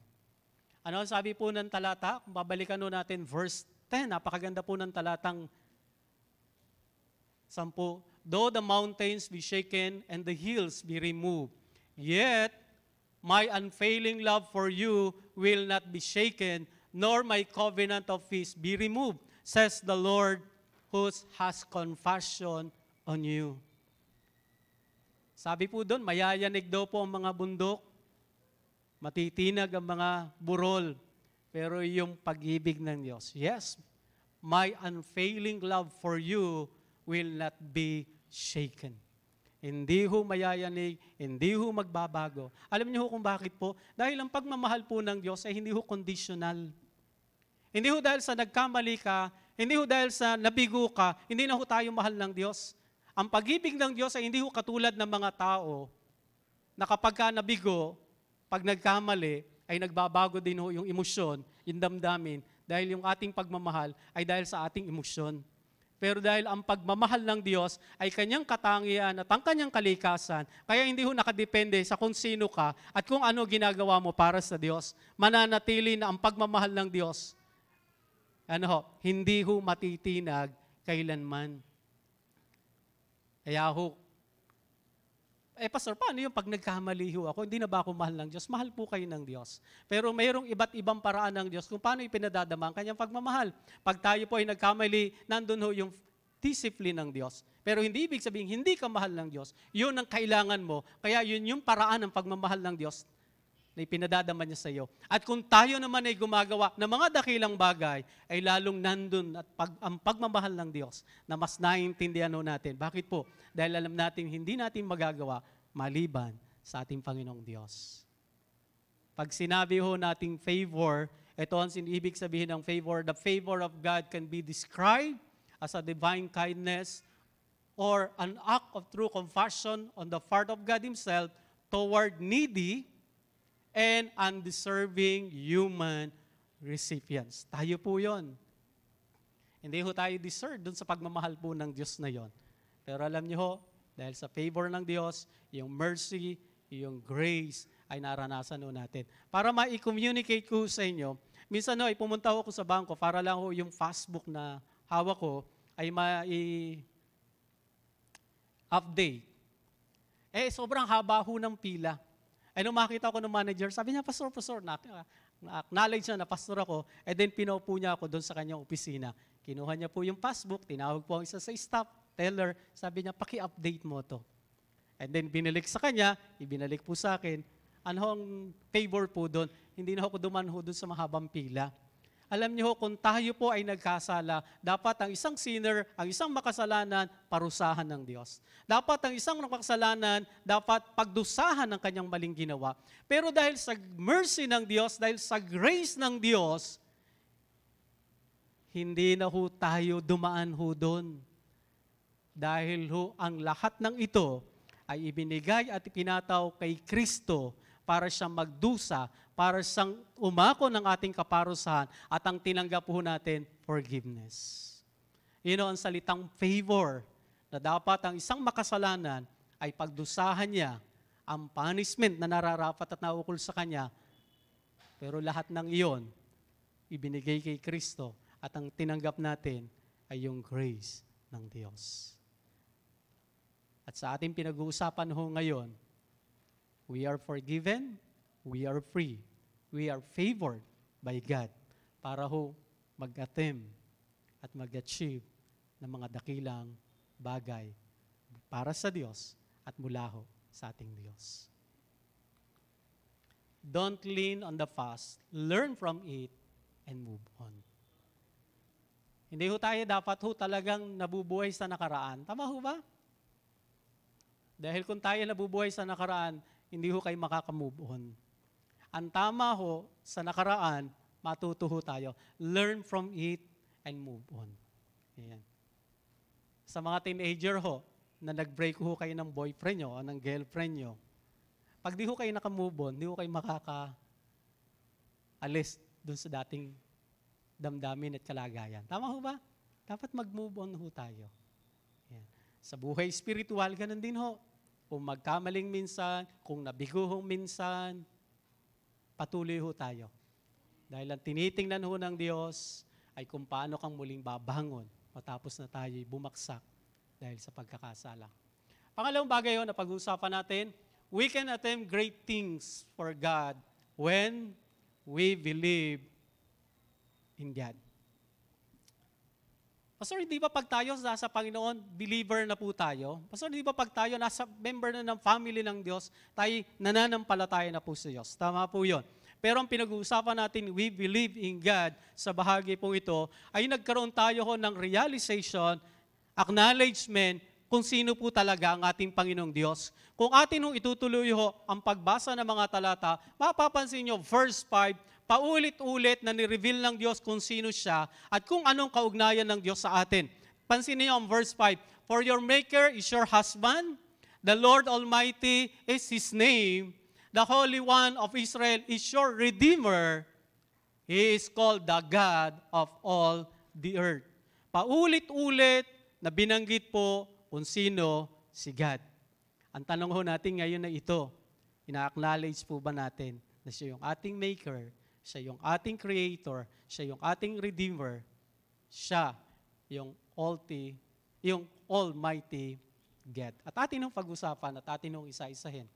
Ano ang sabi po ng talata? Kung babalikan natin verse 10, napakaganda po ng talatang 10. Though the mountains be shaken and the hills be removed, yet my unfailing love for you will not be shaken, nor my covenant of peace be removed, says the Lord, who has compassion on you. Sabi po doon, mayayanig daw po ang mga bundok, matitinag ang mga burol, pero yung pag-ibig ng Diyos, yes, my unfailing love for you will not be shaken. Hindi ho mayayanig, hindi ho magbabago. Alam niyo ho kung bakit po? Dahil ang pagmamahal po ng Diyos ay hindi ho conditional. Hindi ho dahil sa nagkamali ka, hindi ho dahil sa nabigo ka, hindi na ho tayo mahal ng Diyos. Ang pag-ibig ng Diyos ay hindi ho katulad ng mga tao na kapag ka nabigo, pag nagkamali, ay nagbabago din ho yung emosyon, yung damdamin, dahil yung ating pagmamahal ay dahil sa ating emosyon. Pero dahil ang pagmamahal ng Diyos ay kanyang katangian at ang kanyang kalikasan, kaya hindi ho nakadepende sa kung sino ka at kung ano ginagawa mo para sa Diyos. Mananatili na ang pagmamahal ng Diyos, hindi ho matitinag kailanman. Kaya ho, Pastor, paano yung pag nagkamali ho ako? Hindi na ba ako mahal ng Diyos? Mahal po kayo ng Diyos. Pero mayroong iba't ibang paraan ng Diyos kung paano ipinadadama ang kanyang pagmamahal. Pag tayo po ay nagkamali, nandun ho yung discipline ng Diyos. Pero hindi ibig sabihin, hindi ka mahal ng Diyos. Yun ang kailangan mo. Kaya yun yung paraan ng pagmamahal ng Diyos na ipinadadama niya sa iyo. At kung tayo naman ay gumagawa ng mga dakilang bagay, ay lalong nandun at ang pagmamahal ng Diyos na mas naiintindihan ho natin. Bakit po? Dahil alam natin hindi natin magagawa maliban sa ating Panginoong Diyos. Pag sinabi ho nating favor, ito ang ibig sabihin ng favor. The favor of God can be described as a divine kindness or an act of true compassion on the part of God Himself toward needy and undeserving human recipients. Tayo po yon. Hindi ho tayo deserve dun sa pagmamahal po ng Diyos na yon. Pero alam niyo ho, dahil sa favor ng Diyos, yung mercy, yung grace ay naranasan ho natin. Para ma-communicate ko sa inyo, minsan ho, ay pumunta ho ako sa bangko para lang ho yung passbook na hawak ko ay ma-update. Sobrang haba ho ng pila. Nung makita ko ng manager, sabi niya, Pastor, na-acknowledge na pastor ako, then pinaupo niya ako doon sa kanyang opisina. Kinuha niya po yung passbook, tinawag po ang isa sa staff, teller, sabi niya, paki-update mo to. And then binalik sa kanya, ibinalik po sa akin. Ano ang favor po doon? Hindi na ako dumanho doon sa mahabang pila. Alam niyo kung tayo po ay nagkasala, dapat ang isang sinner, ang isang makasalanan, parusahan ng Diyos. Dapat ang isang makasalanan, dapat pagdusahan ng kanyang maling ginawa. Pero dahil sa mercy ng Diyos, dahil sa grace ng Diyos, hindi na ho tayo dumaan ho doon. Dahil ho ang lahat ng ito ay ibinigay at ipinataw kay Kristo para siyang magdusa, para siyang umako ng ating kaparusahan at ang tinanggap po natin, forgiveness. Yun ang salitang favor na dapat ang isang makasalanan ay pagdusahan niya ang punishment na nararapat at naukol sa kanya. Pero lahat ng iyon, ibinigay kay Kristo at ang tinanggap natin ay yung grace ng Diyos. At sa ating pinag-uusapan ho ngayon, we are forgiven, we are free, we are favored by God para ho mag-attempt at mag-achieve ng mga dakilang bagay para sa Diyos at mula ho sa ating Diyos. Don't lean on the past, learn from it, and move on. Hindi ho tayo dapat ho talagang nabubuhay sa nakaraan. Tama ho ba? Dahil kung tayo nabubuhay sa nakaraan, hindi ho kayo makaka-move on. Ang tama ho, sa nakaraan, matuto ho tayo. Learn from it and move on. Ayan. Sa mga teenager ho, na nag-break ho kayo ng boyfriend nyo o ng girlfriend nyo, pag di ho kayo nakamove on, di ho kayo makaka-alis dun sa dating damdamin at kalagayan. Tama ho ba? Dapat mag-move on ho tayo. Ayan. Sa buhay spiritual, ganun din ho. Kung magkamaling minsan, kung nabigo ho minsan, patuloy ho tayo. Dahil ang tinitingnan ho ng Diyos ay kung paano kang muling babangon matapos na tayo'y bumaksak dahil sa pagkakasala. Pangalawang bagay na pag-uusapan natin, we can attempt great things for God when we believe in God. Pastor, hindi ba pag tayo nasa Panginoon, believer na po tayo? Pastor, hindi ba pag tayo nasa member na ng family ng Diyos, tayo nananampalataya na po sa Diyos? Tama po yun. Pero ang pinag-uusapan natin, we believe in God, sa bahagi po ito, ay nagkaroon tayo ng realization, acknowledgement, kung sino po talaga ang ating Panginoong Diyos. Kung atin itutuloy ang pagbasa ng mga talata, mapapansin nyo, verse 5, paulit-ulit na ni-reveal ng Diyos kung sino siya at kung anong kaugnayan ng Diyos sa atin. Pansin niyo ang verse 5, for your Maker is your husband, the Lord Almighty is His name, the Holy One of Israel is your Redeemer, He is called the God of all the earth. Paulit-ulit na binanggit po kung sino si God. Ang tanong ho natin ngayon na ito, ina-acknowledge po ba natin na siya yung ating Maker, siya yung ating Creator, siya yung ating Redeemer, siya yung Almighty God. At atin ang pag-usapan at atin ang isa-isahin.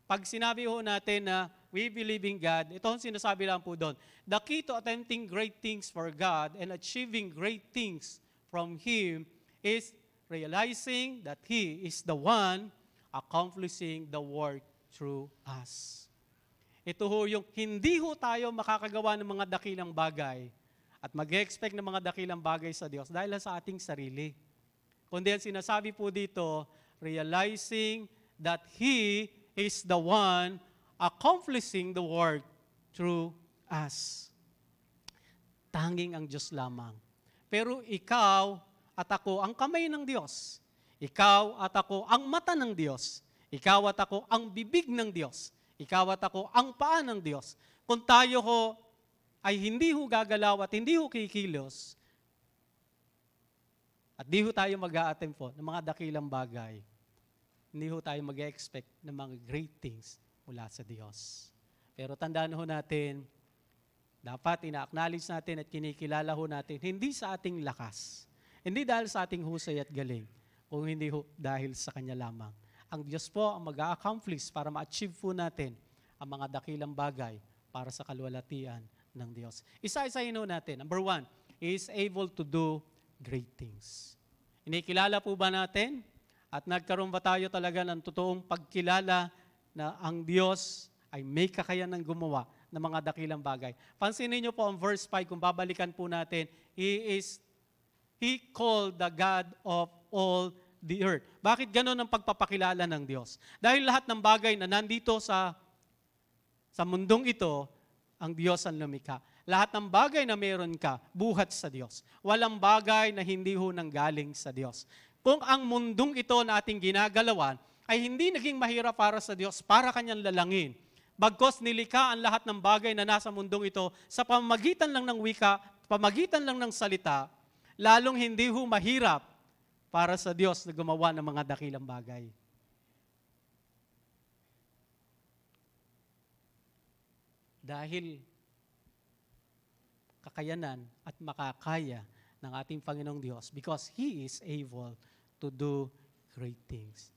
Pag sinabi ho natin na we believe in God, ito ang sinasabi lang po doon, the key to attempting great things for God and achieving great things from Him is realizing that He is the one accomplishing the work through us. Ito ho yung hindi ho tayo makakagawa ng mga dakilang bagay at mag-expect ng mga dakilang bagay sa Diyos dahil sa ating sarili. Kundi ang sinasabi po dito, realizing that He is the one accomplishing the work through us. Tanging ang Diyos lamang. Pero ikaw at ako ang kamay ng Diyos. Ikaw at ako ang mata ng Diyos. Ikaw at ako ang bibig ng Diyos. Ikaw at ako ang paa ng Diyos. Kung tayo ho ay hindi ho gagalaw at hindi ho kikilos, at di ho tayo mag-a-attempt po ng mga dakilang bagay, hindi ho tayo mag-expect ng mga great things mula sa Diyos. Pero tandaan ho natin, dapat ina-acknowledge natin at kinikilala ho natin, hindi sa ating lakas, hindi dahil sa ating husay at galing, kung hindi ho dahil sa Kanya lamang. Ang Diyos po ang mag-a-accomplish para ma-achieve po natin ang mga dakilang bagay para sa kalwalatian ng Diyos. Isa-isahin ho natin. Number 1, He is able to do great things. Inikilala po ba natin? At nagkaroon ba tayo talaga ng totoong pagkilala na ang Diyos ay may kakayanan gumawa ng mga dakilang bagay? Pansinin niyo po ang verse 5, kung babalikan po natin, He called the God of all the earth. Bakit ganun ang pagpapakilala ng Diyos? Dahil lahat ng bagay na nandito sa mundong ito, ang Diyos ang lumikha. Lahat ng bagay na meron ka, buhat sa Diyos. Walang bagay na hindi ho nanggaling sa Diyos. Kung ang mundong ito na ating ginagalawan ay hindi naging mahirap para sa Diyos, para Kanyang lalangin, bagkos nilikha ang lahat ng bagay na nasa mundong ito sa pamagitan lang ng wika, pamagitan lang ng salita, lalong hindi ho mahirap para sa Diyos na gumawa ng mga dakilang bagay. Dahil kakayanan at makakaya ng ating Panginoong Diyos because He is able to do great things.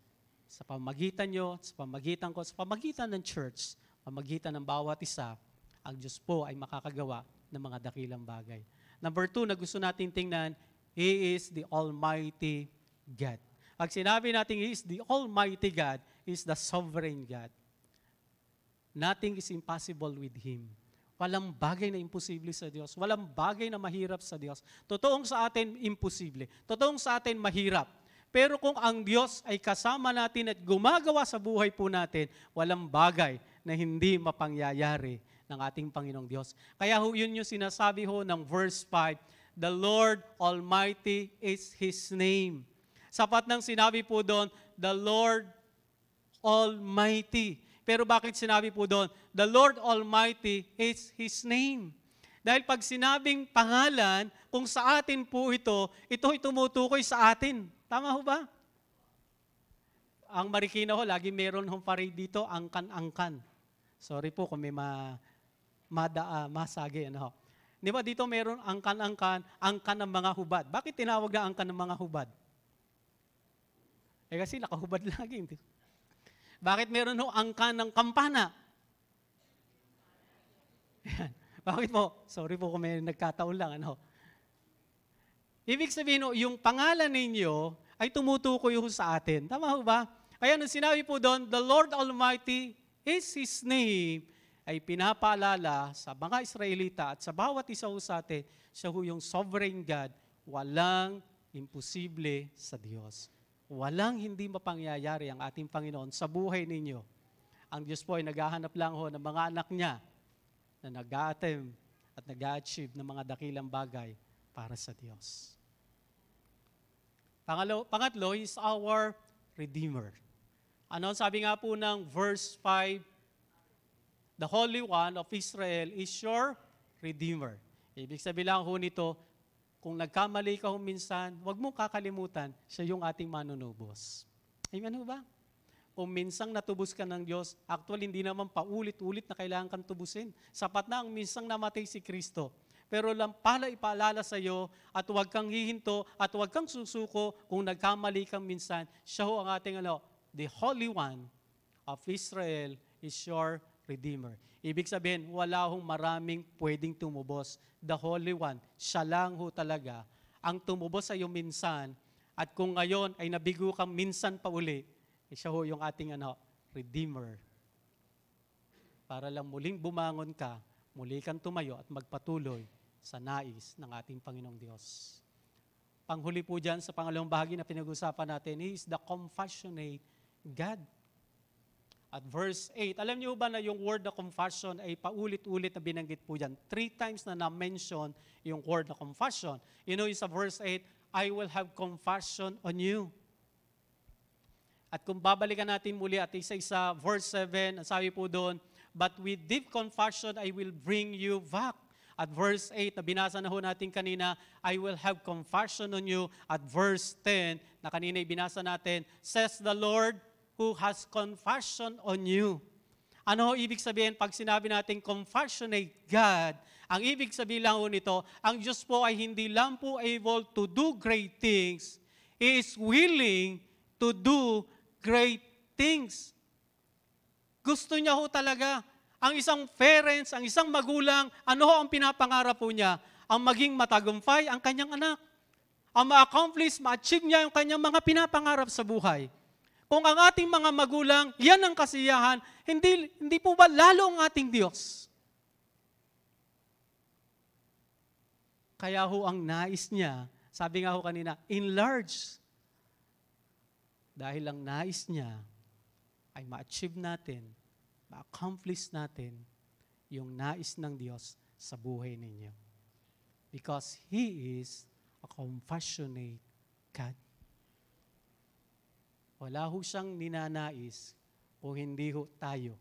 Sa pamagitan nyo, sa pamagitan ko, sa pamagitan ng church, pamagitan ng bawat isa, ang Diyos po ay makakagawa ng mga dakilang bagay. Number 2 na gusto natin tingnan, He is the Almighty God. Pag sinabi natin He is the Almighty God, He is the Sovereign God. Nothing is impossible with Him. Walang bagay na imposible sa Diyos. Walang bagay na mahirap sa Diyos. Totoong sa atin, imposible. Totoong sa atin, mahirap. Pero kung ang Diyos ay kasama natin at gumagawa sa buhay po natin, walang bagay na hindi mapangyayari ng ating Panginoong Diyos. Kaya yun yung sinasabi ho ng verse 5, The Lord Almighty is His name. Sapat nang sinabi po doon, the Lord Almighty. Pero bakit sinabi po doon, the Lord Almighty is His name? Dahil pag sinabing pangalan, kung sa atin po ito'y tumutukoy sa atin. Tama ho ba? Ang Marikina ho, lagi meron hong parade dito, angkan-angkan. Sorry po kung may masagi. Ano ho. Di ba dito meron angkan-angkan, angkan ng mga hubad. Bakit tinawag na angkan ng mga hubad? Kasi nakahubad lagi. Bakit meron ho angkan ng kampana? Yan. Bakit po? Sorry po kung may nagkataon lang. Ano? Ibig sabihin, yung pangalan ninyo ay tumutukoy sa atin. Tama ho ba? Kaya nung sinabi po doon, the Lord Almighty is His name, ay pinapaalala sa mga Israelita at sa bawat isa ho sa atin, siya ho yung sovereign God, walang imposible sa Diyos. Walang hindi mapangyayari ang ating Panginoon sa buhay ninyo. Ang Diyos po ay naghahanap lang ho ng mga anak niya na nag-a-attempt at nag-a-achieve ng mga dakilang bagay para sa Diyos. Pangatlo is our Redeemer. Ano sabi nga po ng verse 5, the Holy One of Israel is your Redeemer. Ibig sabihin lang ho nito, kung nagkamali ka ho minsan, huwag mong kakalimutan, siya yung ating manunubos. Amen ho ba? Kung minsang natubos ka ng Diyos, actually hindi naman paulit-ulit na kailangan kang tubusin. Sapat na ang minsang namatay si Kristo. Pero lang pala ipaalala sa iyo at huwag kang hihinto at huwag kang susuko kung nagkamali kang minsan. Siya ho ang ating the Holy One of Israel is your Redeemer. Ibig sabihin, wala hong maraming pwedeng tumubos. The Holy One, siya lang ho talaga ang tumubos sa iyo minsan. At kung ngayon ay nabigo kang minsan pa uli, siya ho yung ating Redeemer. Para lang muling bumangon ka, muli kang tumayo at magpatuloy sa nais ng ating Panginoong Diyos. Panghuli po dyan sa pangalawang bahagi na pinag-usapan natin, He is the compassionate God. At verse 8, alam niyo ba na yung word na compassion ay paulit-ulit na binanggit po dyan. 3 times na na-mention yung word na compassion. You know, sa verse 8, I will have compassion on you. At kung babalikan natin muli at isa-isa, verse 7, ang sabi po doon, but with deep compassion I will bring you back. At verse 8, na binasa na ho natin kanina, I will have compassion on you. At verse 10, na kanina ibinasa natin, says the Lord who has compassion on you. Ano ho ibig sabihin pag sinabi natin compassionate God? Ang ibig sabihin lang ho nito, ang Diyos po ay hindi lang po able to do great things. He is willing to do great things. Gusto niya ho talaga. Ang isang parents, ang isang magulang, ano ho ang pinapangarap po niya? Ang maging matagumpay ang kanyang anak. Ang ma-accomplish, ma-achieve niya yung kanyang mga pinapangarap sa buhay. Kung ang ating mga magulang, yan ang kasiyahan, hindi po ba lalo ang ating Diyos? Kaya ho ang nais niya, sabi nga ho kanina, enlarge. Dahil ang nais niya ay ma-achieve natin, ma-accomplish natin yung nais ng Diyos sa buhay ninyo. Because He is a compassionate God. Wala ho siyang ninanais kung hindi ho tayo.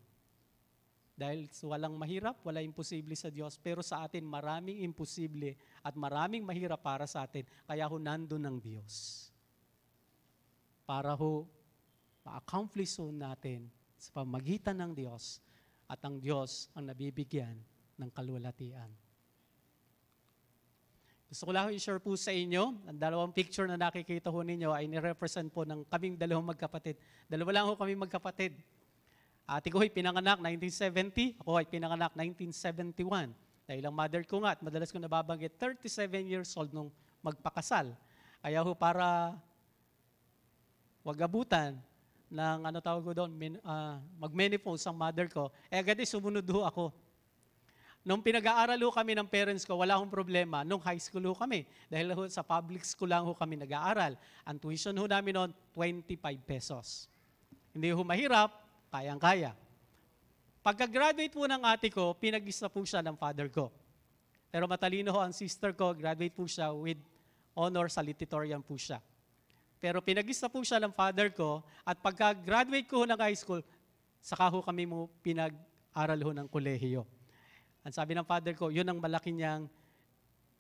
Dahil walang mahirap, wala imposible sa Diyos, pero sa atin maraming imposible at maraming mahirap para sa atin. Kaya ho nandun ang Diyos. Para ho ma-accomplish ho natin sa pamagitan ng Diyos at ang Diyos ang nabibigyan ng kalwalatian. Gusto ko lang i-share po sa inyo, ang dalawang picture na nakikita ho ninyo ay nirepresent po ng kaming dalawang magkapatid. Dalawa lang ho kami magkapatid. Ate ko ay pinanganak 1970, ako ay pinanganak 1971. Dahil ang mother ko nga at madalas ko nababanggit, 37 years old nung magpakasal. Kaya ho para wag abutan ng tawag ko doon, mag-menopause ang mother ko, agad sumunod ho ako. Nung pinag-aaral ho kami ng parents ko, wala akong problema. Nung high school ho kami, dahil ho sa public school lang ho kami nag-aaral. Ang tuition ho namin noon, 25 pesos. Hindi ho mahirap, kayang-kaya. Pagka-graduate po ng ate ko, pinag-isa po siya ng father ko. Pero matalino ho ang sister ko, graduate po siya with honor, salutatorian po siya. Pero pinag-isa po siya ng father ko at pagka-graduate ko ng high school, saka ho kami mo pinag-aral ho ng kolehiyo. Ang sabi ng father ko, yun ang malaki niyang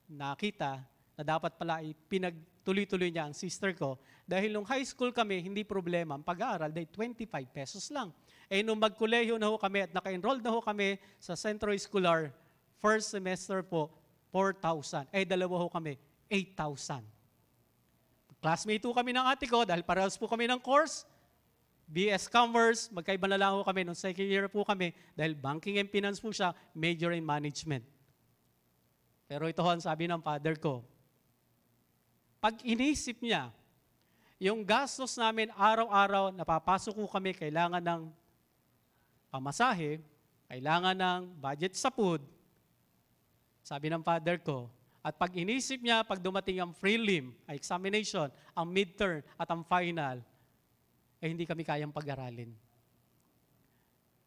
nakita na dapat pala pinagtuloy-tuloy niya ang sister ko. Dahil nung high school kami, hindi problema. Ang pag-aaral, dahil 25 pesos lang. Eh nung magkolehiyo na ho kami at naka-enroll na ho kami sa Centro Escolar, first semester po, 4,000. Eh dalawa ho kami, 8,000. Classmate po kami ng ate ko dahil parehas po kami ng course. BS Commerce, magkaiba na lang ho kami. Nung second year po kami, dahil banking and finance po siya, major in management. Pero ito ho ang sabi ng father ko. Pag inisip niya, yung gastos namin araw-araw, napapasok ko kami, kailangan ng pamasahe, kailangan ng budget sa food, sabi ng father ko, at pag inisip niya, pag dumating ang prelim, examination, ang midterm at ang final, eh hindi kami kayang pag-aralin.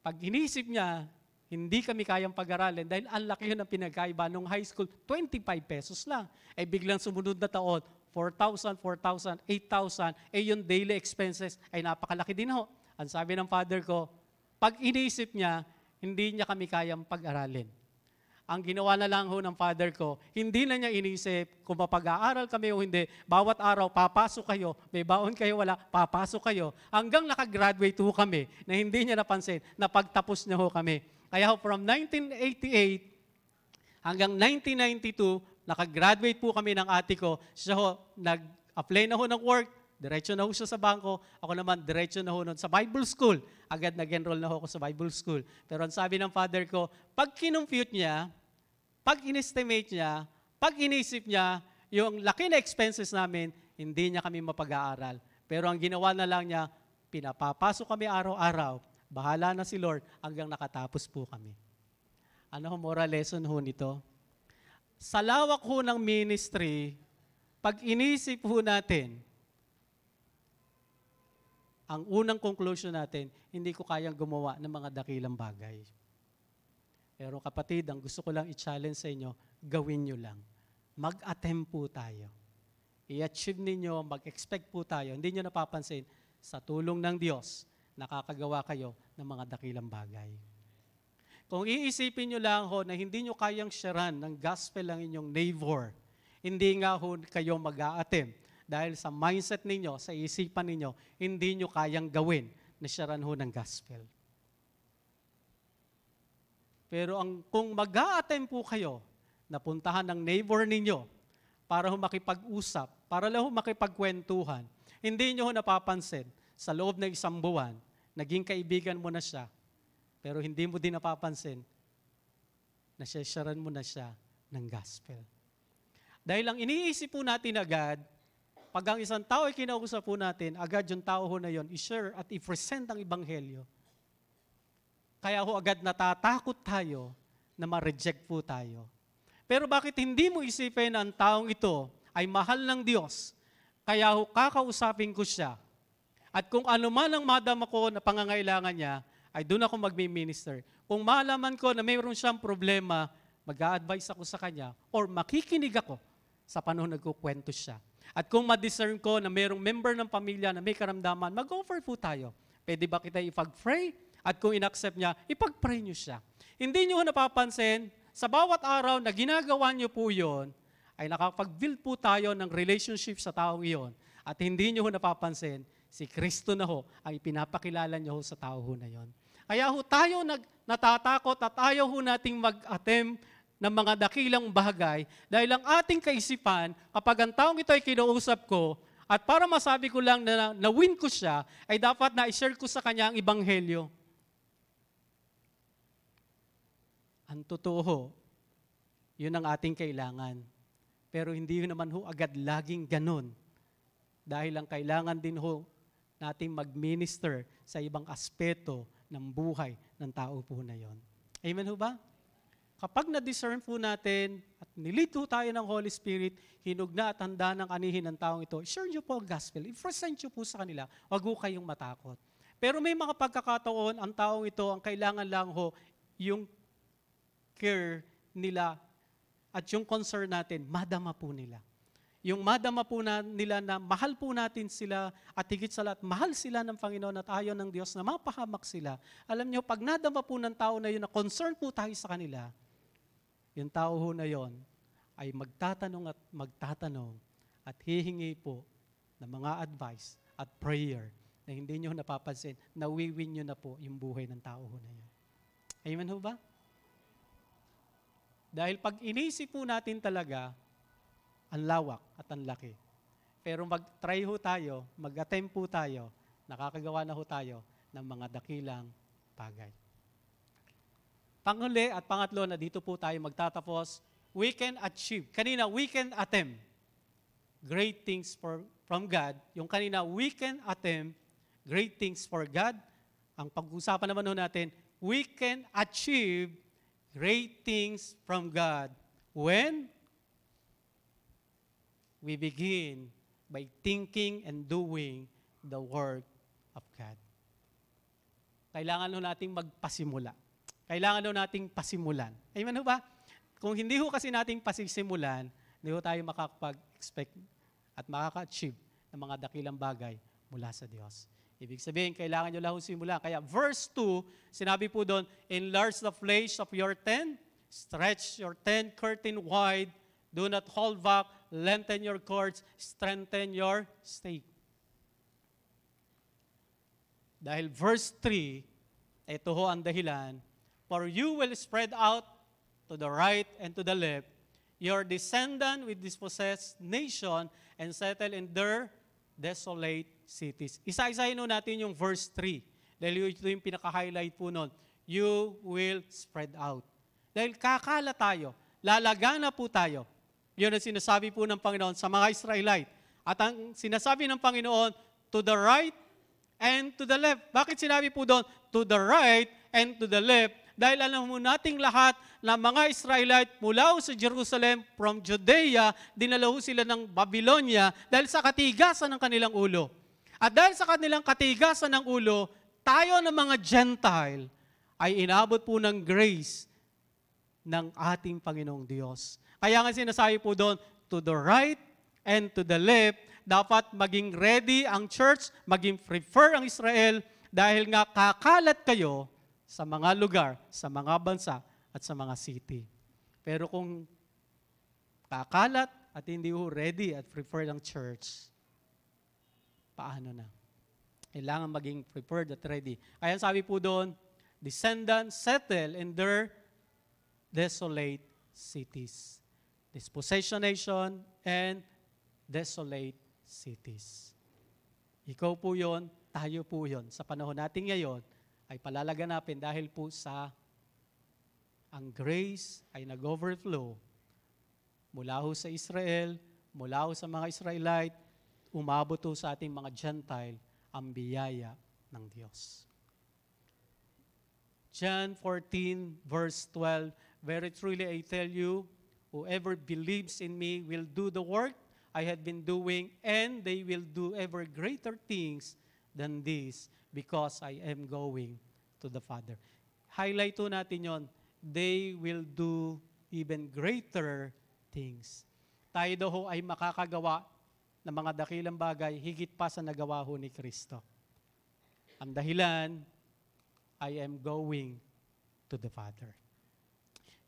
Pag inisip niya, hindi kami kayang pag-aralin dahil ang laki yun ang pinagkaiba. Nung high school, 25 pesos lang. Eh biglang sumunod na taon, 4,000, 4,000, 8,000, eh yung daily expenses ay napakalaki din ho. Ang sabi ng father ko, pag inisip niya, hindi niya kami kayang pag-aralin. Ang ginawa na lang ho ng father ko, hindi na niya inisip kung mapag-aaral kami o hindi. Bawat araw, papasok kayo. May baon kayo, wala, papasok kayo. Hanggang nakagraduate ho kami na hindi niya napansin na pagtapos niya ho kami. Kaya ho, from 1988 hanggang 1992, nakagraduate po kami ng ate ko. Siya ho, nag-apply na ho ng work. Diretso na ho siya sa bangko. Ako naman, diretso na ho nun sa Bible school. Agad nag-enroll na ho ako sa Bible school. Pero ang sabi ng father ko, pag kinumpute niya, pag in-estimate niya, pag inisip niya, yung laki na expenses namin, hindi niya kami mapag-aaral. Pero ang ginawa na lang niya, pinapapasok kami araw-araw, bahala na si Lord hanggang nakatapos po kami. Ano ho, moral lesson ho nito? Sa lawak ho ng ministry, pag inisip ho natin, ang unang conclusion natin, hindi ko kayang gumawa ng mga dakilang bagay. Pero kapatid, ang gusto ko lang i-challenge sa inyo, gawin nyo lang. Mag-attempt po tayo. I-achieve ninyo, mag-expect po tayo. Hindi nyo napapansin, sa tulong ng Diyos, nakakagawa kayo ng mga dakilang bagay. Kung iisipin nyo lang ho na hindi nyo kayang sharean ng gospel ang inyong neighbor, hindi nga ho kayo mag-a-attempt. Dahil sa mindset ninyo, sa isipan ninyo, hindi nyo kayang gawin na sharean ho ng gospel. Pero kung mag-a-attempt po kayo, napuntahan ng neighbor ninyo para ho makipag-usap, para lang ho makipagkwentuhan, hindi nyo ho napapansin, sa loob ng 1 buwan, naging kaibigan mo na siya, pero hindi mo din napapansin na sharean mo na siya ng gospel. Dahil ang iniisip po natin agad, pag ang isang tao ay kinausap po natin, agad yung tao ho na yon, i-share at i-present ang ebanghelyo. Kaya ho agad natatakot tayo na ma-reject po tayo. Pero bakit hindi mo isipin na ang taong ito ay mahal ng Diyos? Kaya ho kakausapin ko siya. At kung ano man ang madama ko na pangangailangan niya, ay doon ako magmi-minister. Kung malaman ko na mayroon siyang problema, mag-a-advise ako sa kanya or makikinig ako sa panahon nagkukwento siya. At kung ma-discern ko na mayroong member ng pamilya na may karamdaman, mag-offer po tayo. Pwede ba kita ipag-pray? At kung in-accept niya, ipag-pray niyo siya. Hindi niyo napapansin, sa bawat araw na ginagawa niyo po yun, ay nakapag-build po tayo ng relationship sa taong iyon. At hindi niyo napapansin, si Kristo na ho ang ipinapakilala niyo sa tao ho na yon. Kaya ho tayo natatakot at ayaw ho nating mag-attempt ng mga dakilang bagay dahil ang ating kaisipan, kapag ang taong ito ay kinausap ko, at para masabi ko lang na na-win ko siya, ay dapat na i-share ko sa kanya ang ebanghelyo. Ang totoo ho, yun ang ating kailangan. Pero hindi naman ho agad laging ganun. Dahil ang kailangan din ho nating mag-minister sa ibang aspeto ng buhay ng tao po na yon. Amen ho ba? Kapag na-discern po natin at nilid po tayo ng Holy Spirit, hinugna at handa ng anihin ng taong ito, share nyo po ang gospel, i-present nyo po sa kanila, wag ho kayong matakot. Pero may mga pagkakataon, ang taong ito, ang kailangan lang ho, yung care nila at yung concern natin, madama po nila. Yung madama po nila na mahal po natin sila at higit sa lahat, mahal sila ng Panginoon at ayaw ng Diyos na mapahamak sila. Alam nyo, pag nadama po ng tao na yun na concern po tayo sa kanila, yung tao ho na yun ay magtatanong at hihingi po ng mga advice at prayer na hindi nyo napapansin, nawiwin nyo na po yung buhay ng tao ho na yun. Amen ho ba? Dahil pag inisip po natin talaga, ang lawak at ang laki. Pero mag-try ho tayo, mag-attempt po tayo, nakakagawa na ho tayo ng mga dakilang bagay. Panghuli at pangatlo na dito po tayo magtatapos, we can achieve. Kanina, we can attempt great things from God. Yung kanina, we can attempt great things for God. Ang pag-usapan naman ho natin, we can achieve great things from God. When? We begin by thinking and doing the work of God. Kailangan ho nating magpasimula. Kailangan ho nating pasimulan. Amen ho ba? Kung hindi ho kasi nating pasisimulan, hindi ho tayo makakapag-expect at makaka-achieve ng mga dakilang bagay mula sa Diyos. Ibig sabihin, kailangan nyo lang ho simulan. Kaya verse 2, sinabi po doon, enlarge the flesh of your tent, stretch your tent curtain wide, do not hold back, lengthen your cords, strengthen your stake. Dahil verse 3, ito ho ang dahilan, for you will spread out to the right and to the left, your descendant will dispossess nation and settle in their desolate cities. Isa-isahin ho natin yung verse 3. Dahil ito yung pinaka-highlight po nun. You will spread out. Dahil kakala tayo, lalagana po tayo. Yun ang sinasabi po ng Panginoon sa mga Israelite. At ang sinasabi ng Panginoon, to the right and to the left. Bakit sinabi po doon, to the right and to the left? Dahil alam mo nating lahat na mga Israelite mula sa Jerusalem, from Judea, dinala sila ng Babylonia dahil sa katigasan ng kanilang ulo. At dahil sa kanilang katigasan ng ulo, tayo ng mga Gentile ay inabot po ng grace ng ating Panginoong Diyos. Kaya nga sinasabi po doon, to the right and to the left, dapat maging ready ang church, maging prefer ang Israel, dahil nga kakalat kayo sa mga lugar, sa mga bansa, at sa mga city. Pero kung kakalat at hindi ho ready at prepared ang church, paano na? Kailangan maging prepared at ready. Kaya sabi po doon, descendants settle in their desolate cities. Dispossession nation and desolate cities. Ikaw po yon, tayo po yon. Sa panahon natin ngayon, ay palalaganapin dahil po sa ang grace ay nag-overflow mula ho sa Israel, mula ho sa mga Israelite, umabot ho sa ating mga Gentile ang biyaya ng Diyos. John 14 verse 12, very truly I tell you, whoever believes in me will do the work I have been doing, and they will do ever greater things than this, because I am going to the Father. Highlight po natin yon. They will do even greater things. Tayo daw ho ay makakagawa ng mga dakilang bagay higit pa sa nagawa ho ni Kristo. Ang dahilan, I am going to the Father.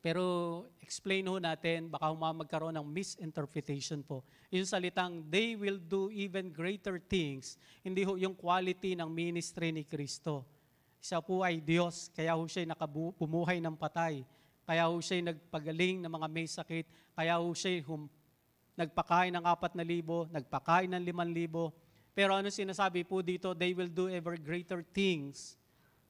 Pero explain ho natin, baka magkaroon ng misinterpretation po. Yung salitang, they will do even greater things, hindi ho yung quality ng ministry ni Kristo. Siya po ay Diyos, kaya ho siya pumuhay ng patay. Kaya ho siya nagpagaling ng mga may sakit. Kaya ho siya nagpakain ng 4,000, nagpakain ng 5,000. Pero ano sinasabi po dito, they will do ever greater things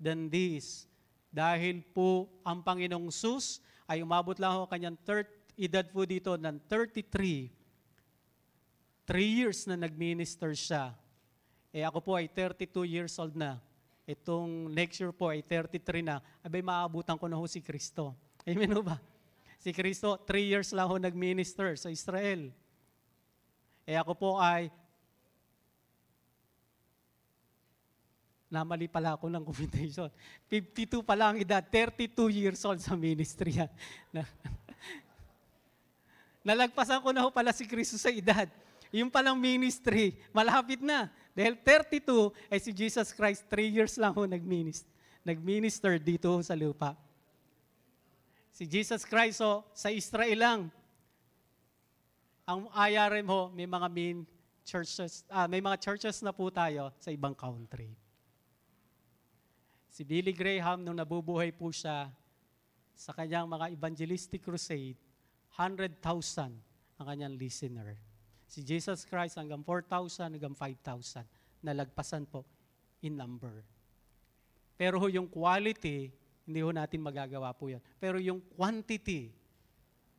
than this. Dahil po ang Panginoong Sus ay umabot lang ho kanyang edad po dito ng 33. 3 years na nag-minister siya. Ako po ay 32 years old na. Itong next year po ay 33 na. Abay, maabutan ko na ho si Kristo. Amen ho ba? Si Kristo, 3 years lang ho nag-minister sa Israel. Ako po ay namali pala ako ng computation. 52 pa lang ang edad, 32 years old sa ministry yan. Nalagpasan ko na ho pala si Kristo sa edad. Yung palang ministry, malapit na. Dahil 32, ay si Jesus Christ, 3 years lang ho nag-minister dito ho sa lupa. Si Jesus Christ ho, sa Israel lang. Ang IRM ho, may mga churches na po tayo sa ibang country. Si Billy Graham, nung nabubuhay po siya, sa kanyang mga evangelistic crusade, 100,000 ang kanyang listener. Si Jesus Christ hanggang 4,000, hanggang 5,000. Nalagpasan po in number. Pero ho yung quality, hindi ho natin magagawa po yun. Pero yung quantity,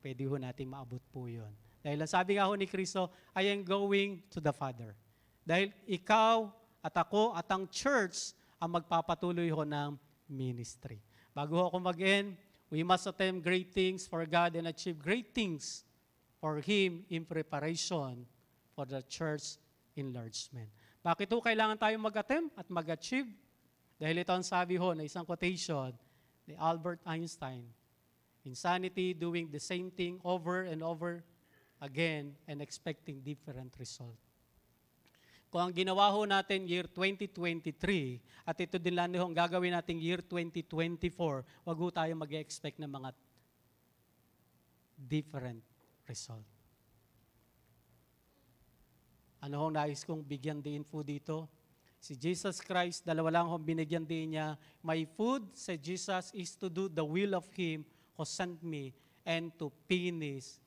pwede ho natin maabot po yun. Dahil ang sabi nga ho ni Kristo, I am going to the Father. Dahil ikaw at ako at ang church ang magpapatuloy ho ng ministry. Bago ho ako mag-end, we must attempt great things for God and achieve great things for Him in preparation for the church enlargement. Bakit ho kailangan tayo mag-attempt at mag-achieve? Dahil ito ang sabi ho na isang quotation ni Albert Einstein, insanity doing the same thing over and over again and expecting different result. Kung ang ginawa ho natin year 2023, at ito din lang ho ang gagawin natin year 2024, wag ho tayo mag-expect ng mga different result. Ano hong nais kong bigyan din po dito? Si Jesus Christ, dalawa lang hong binigyan din niya. My food, said Jesus, is to do the will of Him who sent me and to finish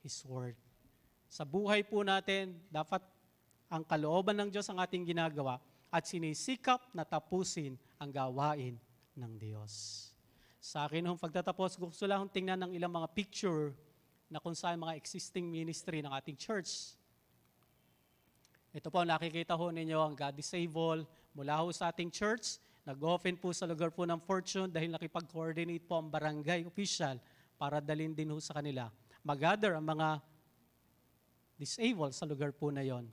His word. Sa buhay po natin, dapat ang kalooban ng Diyos ang ating ginagawa at sinisikap na tapusin ang gawain ng Diyos. Sa akin hong pagtatapos, gusto lang hong tingnan ng ilang mga picture na kung saan mga existing ministry ng ating church. Ito po, nakikita ho ninyo ang God is Able mula ho sa ating church. Nag-open po sa lugar po ng Fortune dahil nakipag-coordinate po ang barangay official para dalhin din ho sa kanila. Mag-gather ang mga disabled sa lugar po na yon.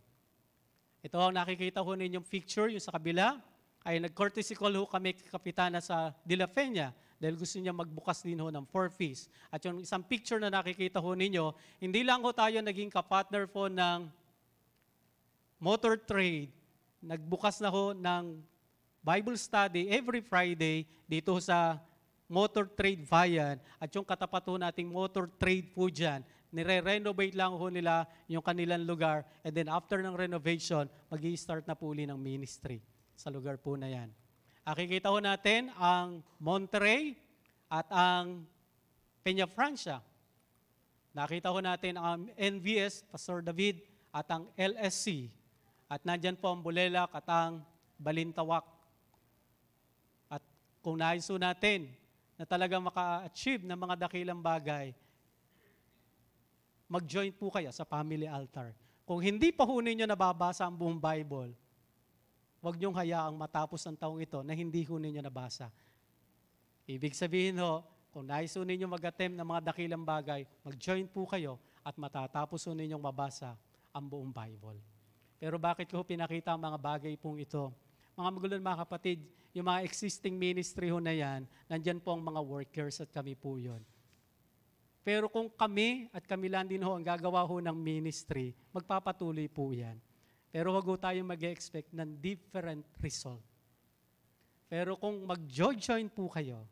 Ito ang nakikita ho ninyong picture, yung sa kabila, ay nag-courtesy call ho kami Kapitana sa De La Peña dahil gusto niya magbukas din ho ng 4 fees. At yung isang picture na nakikita ho ninyo, hindi lang ho tayo naging kapartner po ng motor trade. Nagbukas na ho ng Bible study every Friday dito sa Motor Trade Vian. At yung katapat ho nating motor trade po dyan, nire-renovate lang ho nila yung kanilang lugar. And then after ng renovation, mag-i-start na po uli ng ministry sa lugar po na yan. Nakikita ho natin ang Monterey at ang Peña Francia. Nakita ho natin ang NVS, Pastor David, at ang LSC. At nandyan po ang Bulelak at ang Balintawak. At kung nais ho natin na talagang maka-achieve ng mga dakilang bagay, mag-join po kayo sa family altar. Kung hindi pa ho ninyo nababasa ang buong Bible, huwag niyong hayaang matapos ang taong ito na hindi ho ninyo nabasa. Ibig sabihin ho, kung nais ho ninyo mag-attempt ng mga dakilang bagay, mag-join po kayo at matatapos ho ninyong mabasa ang buong Bible. Pero bakit ko pinakita ang mga bagay pong ito? Mga magulang, mga kapatid, yung mga existing ministry ho na yan, nandyan po ang mga workers at kami po yun. Pero kung kami at kami lang din ho ang gagawa ho ng ministry, magpapatuloy po yan. Pero wag ho tayong mag-expect ng different result. Pero kung mag-join po kayo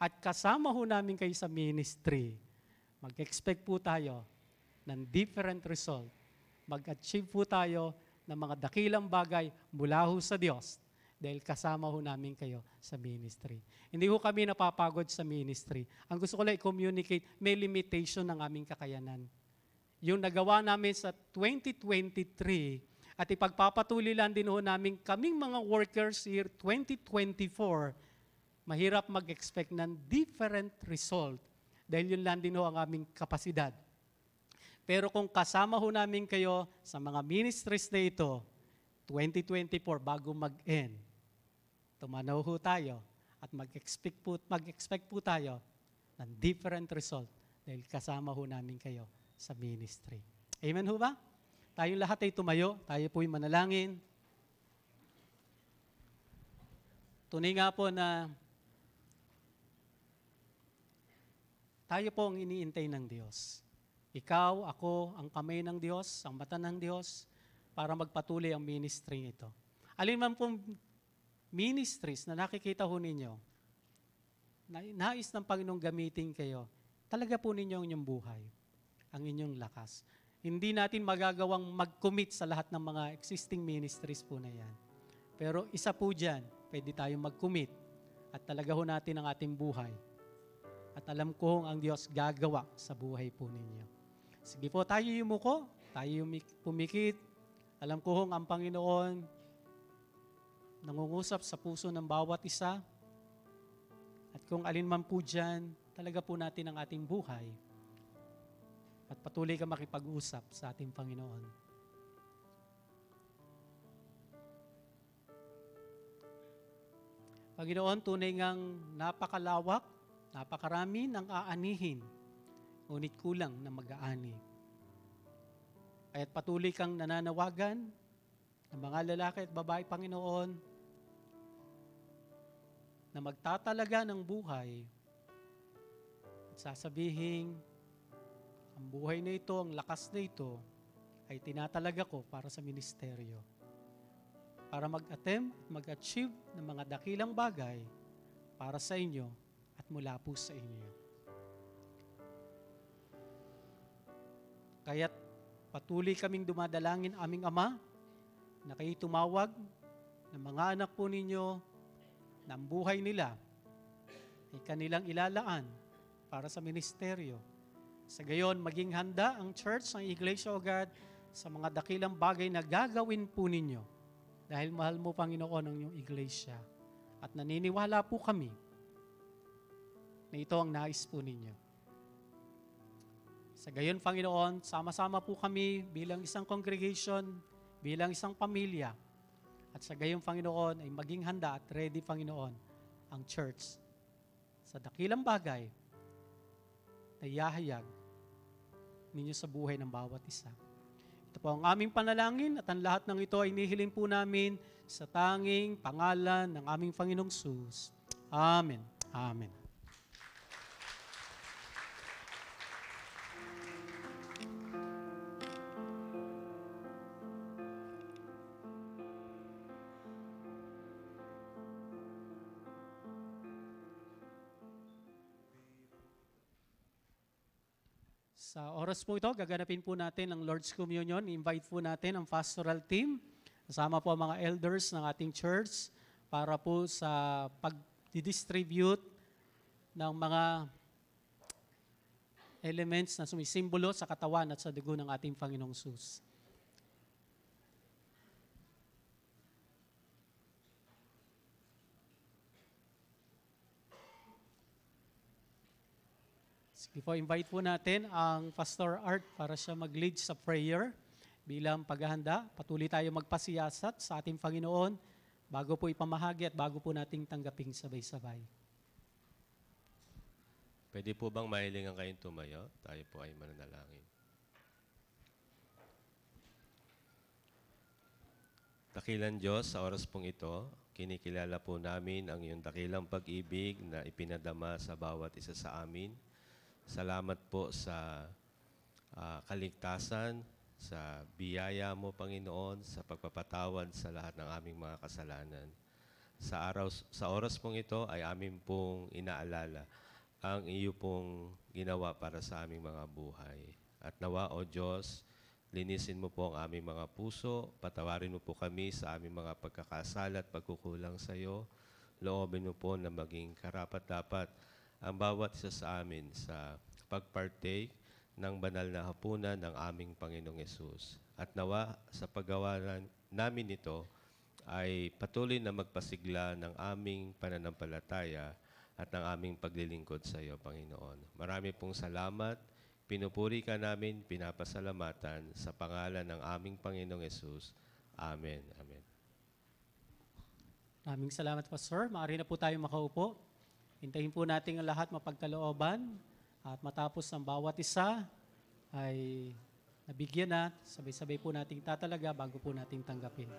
at kasama ho namin kayo sa ministry, mag-expect po tayo ng different result. Mag-achieve po tayo ng mga dakilang bagay mula ho sa Diyos dahil kasama ho namin kayo sa ministry. Hindi ho kami napapagod sa ministry. Ang gusto ko lang i-communicate, may limitation ng aming kakayanan. Yung nagawa namin sa 2023 at ipagpapatuloy lang din ho namin kaming mga workers year 2024, mahirap mag-expect ng different result dahil yun lang din ho ang aming kapasidad. Pero kung kasama ho namin kayo sa mga ministries na ito, 2024, bago mag-end, tumanaw ho tayo at mag-expect po tayo ng different result dahil kasama ho namin kayo sa ministry. Amen ho ba? Tayong lahat ay tumayo, tayo po'y manalangin. Tunay nga po na tayo po ang iniintay ng Diyos. Ikaw, ako, ang kamay ng Diyos, ang mata ng Diyos, para magpatuloy ang ministry ito. Alin man pong ministries na nakikita ho ninyo, nais ng Panginoong gamitin kayo, talaga po ninyo ang inyong buhay, ang inyong lakas. Hindi natin magagawang mag-commit sa lahat ng mga existing ministries po na yan. Pero isa po dyan, pwede tayong mag-commit at talaga ho natin ang ating buhay. At alam ko ang Diyos gagawa sa buhay po ninyo. Sige po, tayo yumuko, tayo pumikit. Alam ko ang Panginoon nangungusap sa puso ng bawat isa. At kung alin man po dyan, talaga po natin ang ating buhay. At patuloy ka makipag-usap sa ating Panginoon. Panginoon, tunay ngang napakalawak, napakarami ng aanihin, ngunit kulang na mag-aani. Kaya't patuloy kang nananawagan ng mga lalaki at babae, Panginoon, na magtatalaga ng buhay at sasabihin, ang buhay na ito, ang lakas na ito, ay tinatalaga ko para sa ministeryo. Para mag-attempt, mag-achieve ng mga dakilang bagay para sa inyo at mula po sa inyo. Kaya't patuloy kaming dumadalangin aming Ama na kayo tumawag ng mga anak po ninyo na ang buhay nila ay kanilang ilalaan para sa ministeryo. Sa gayon, maging handa ang church, ang Iglesia o God sa mga dakilang bagay na gagawin po ninyo. Dahil mahal mo, Panginoon, ang iyong Iglesia. At naniniwala po kami na ito ang nais po ninyo. Sa gayon, Panginoon, sama-sama po kami bilang isang congregation, bilang isang pamilya. At sa gayon, Panginoon, ay maging handa at ready, Panginoon, ang church sa dakilang bagay na ihahayag ninyo sa buhay ng bawat isa. Ito po ang aming panalangin at ang lahat ng ito ay nihilin po namin sa tanging pangalan ng aming Panginoong Jesus. Amen. Amen. Sa oras po ito, gaganapin po natin ang Lord's Communion. Invite po natin ang pastoral team, kasama po ang mga elders ng ating church para po sa pag-distribute ng mga elements na sumisimbolo sa katawan at sa dugo ng ating Panginoong Jesus. Sige po, invite po natin ang Pastor Art para siya mag-lead sa prayer bilang paghahanda. Patuloy tayo magpasiyasat sa ating Panginoon bago po ipamahagi at bago po nating tanggaping sabay-sabay. Pwede po bang mahilingan kayong tumayo? Tayo po ay mananalangin. Dakilang Diyos, sa oras pong ito, kinikilala po namin ang iyong dakilang pag-ibig na ipinadama sa bawat isa sa amin. Salamat po sa kaligtasan, sa biyaya mo, Panginoon, sa pagpapatawad sa lahat ng aming mga kasalanan. Sa oras pong ito ay amin pong inaalala ang iyo pong ginawa para sa aming mga buhay. At nawa, O Diyos, linisin mo po ang aming mga puso, patawarin mo po kami sa aming mga pagkakasala at pagkukulang sa iyo. Loobin mo po na maging karapat-dapat ang bawat isa sa amin sa pag-partake ng banal na hapunan ng aming Panginoong Yesus. At nawa, sa paggawa namin ito, ay patuloy na magpasigla ng aming pananampalataya at ng aming paglilingkod sa iyo, Panginoon. Marami pong salamat. Pinupuri ka namin, pinapasalamatan sa pangalan ng aming Panginoong Yesus. Amen. Amen. Maraming salamat, Pastor. Maaari na po tayo makaupo. Hintayin po natin ang lahat mapagkalooban at matapos ang bawat isa ay nabigyan na, sabay-sabay po nating tatalaga bago po nating tanggapin.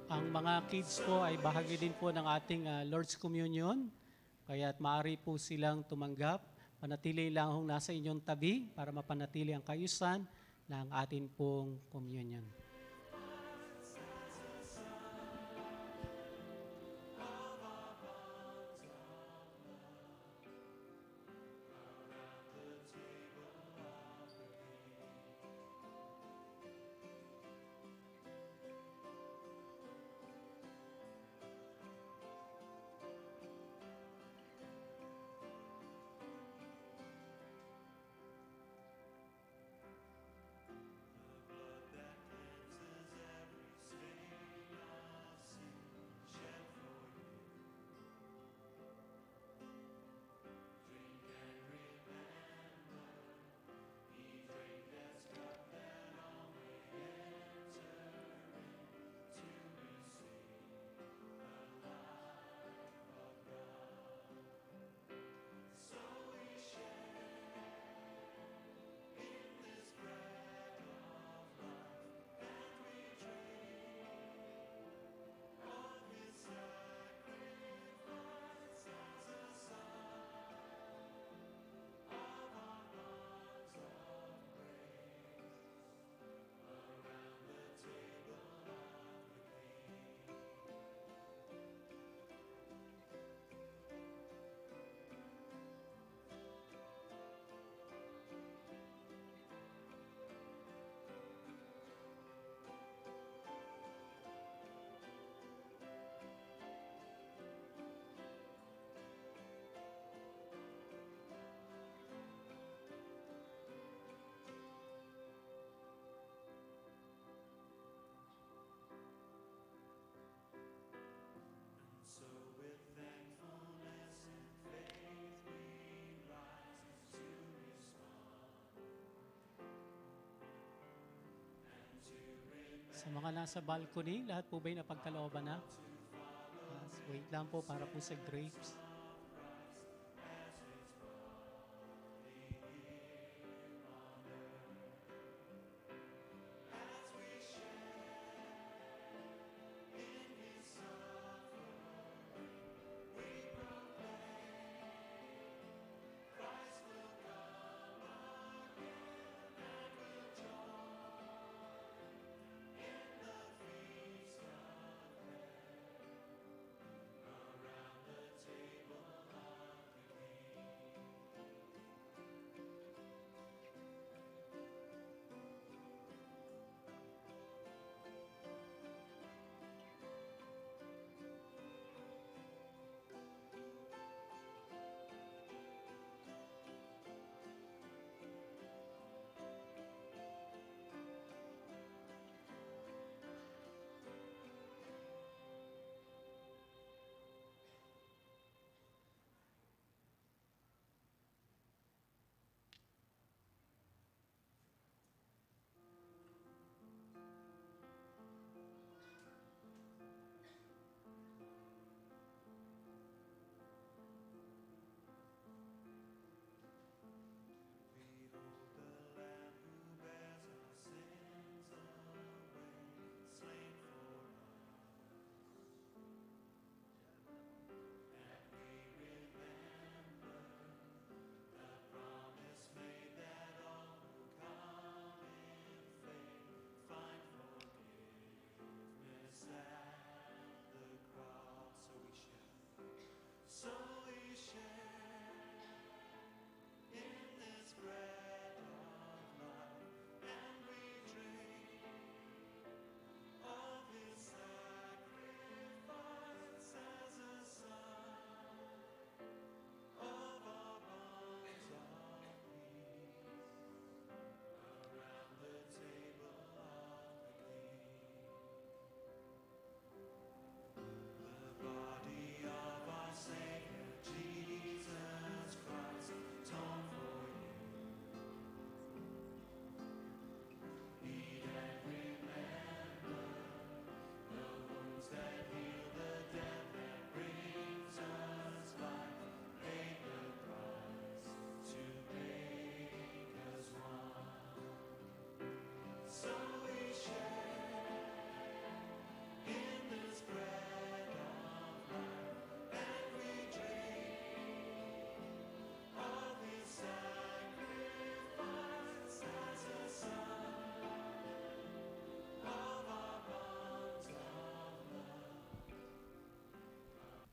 Ang mga kids po ay bahagi din po ng ating Lord's Communion. Kaya't maaari po silang tumanggap. Panatili lang hong nasa inyong tabi para mapanatili ang kayusan ng atin pong communion. Sa mga nasa balcony, lahat po ba'y napagkalooban na? Wait lang po para po sa grapes. Around the table.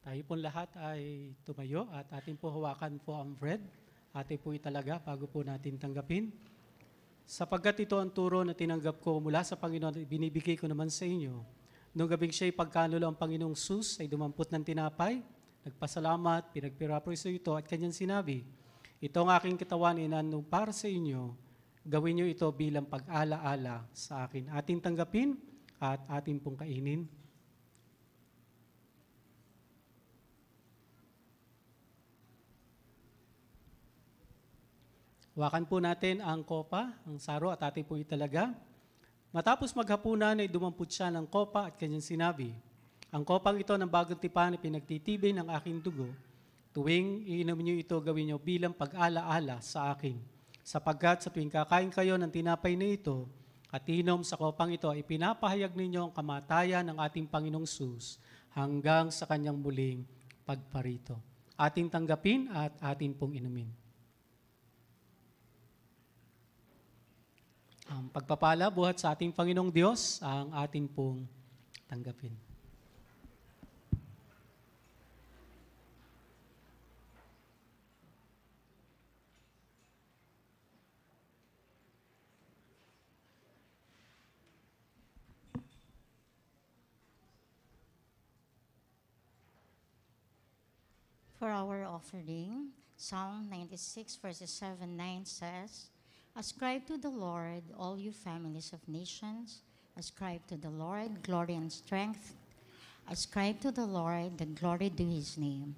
Tayo pong lahat ay tumayo at atin po hawakan po ang bread. Atin po italaga bago po natin tanggapin. Sapagkat ito ang turo na tinanggap ko mula sa Panginoon at binibigay ko naman sa inyo. Noong gabing siya'y pagkanulo ang Panginoong Sus ay dumampot ng tinapay, nagpasalamat, pinagpirapriso ito at kanyang sinabi, ito ang aking katawan inano para sa inyo, gawin niyo ito bilang pag-ala-ala sa akin. Ating tanggapin at ating pong kainin. Hawakan po natin ang kopa, ang saro at ating po italaga. Matapos maghapunan ay dumampot siya ng kopa at kanyang sinabi, ang kopang ito ng bagong tipan ay pinagtitibay ng aking dugo. Tuwing iinom niyo ito, gawin niyo bilang pag-ala-ala sa akin. Sapagkat sa tuwing kakain kayo ng tinapay na ito at inom sa kopang ito, ay pinapahayag ninyo ang kamatayan ng ating Panginoong Sus hanggang sa kanyang muling pagparito. Ating tanggapin at ating pong inumin. Ang pagpapala buhat sa ating Panginoong Diyos ang ating pong tanggapin. For our offering, Psalm 96 verses 7-9 says, ascribe to the Lord, all you families of nations. Ascribe to the Lord glory and strength. Ascribe to the Lord the glory due his name.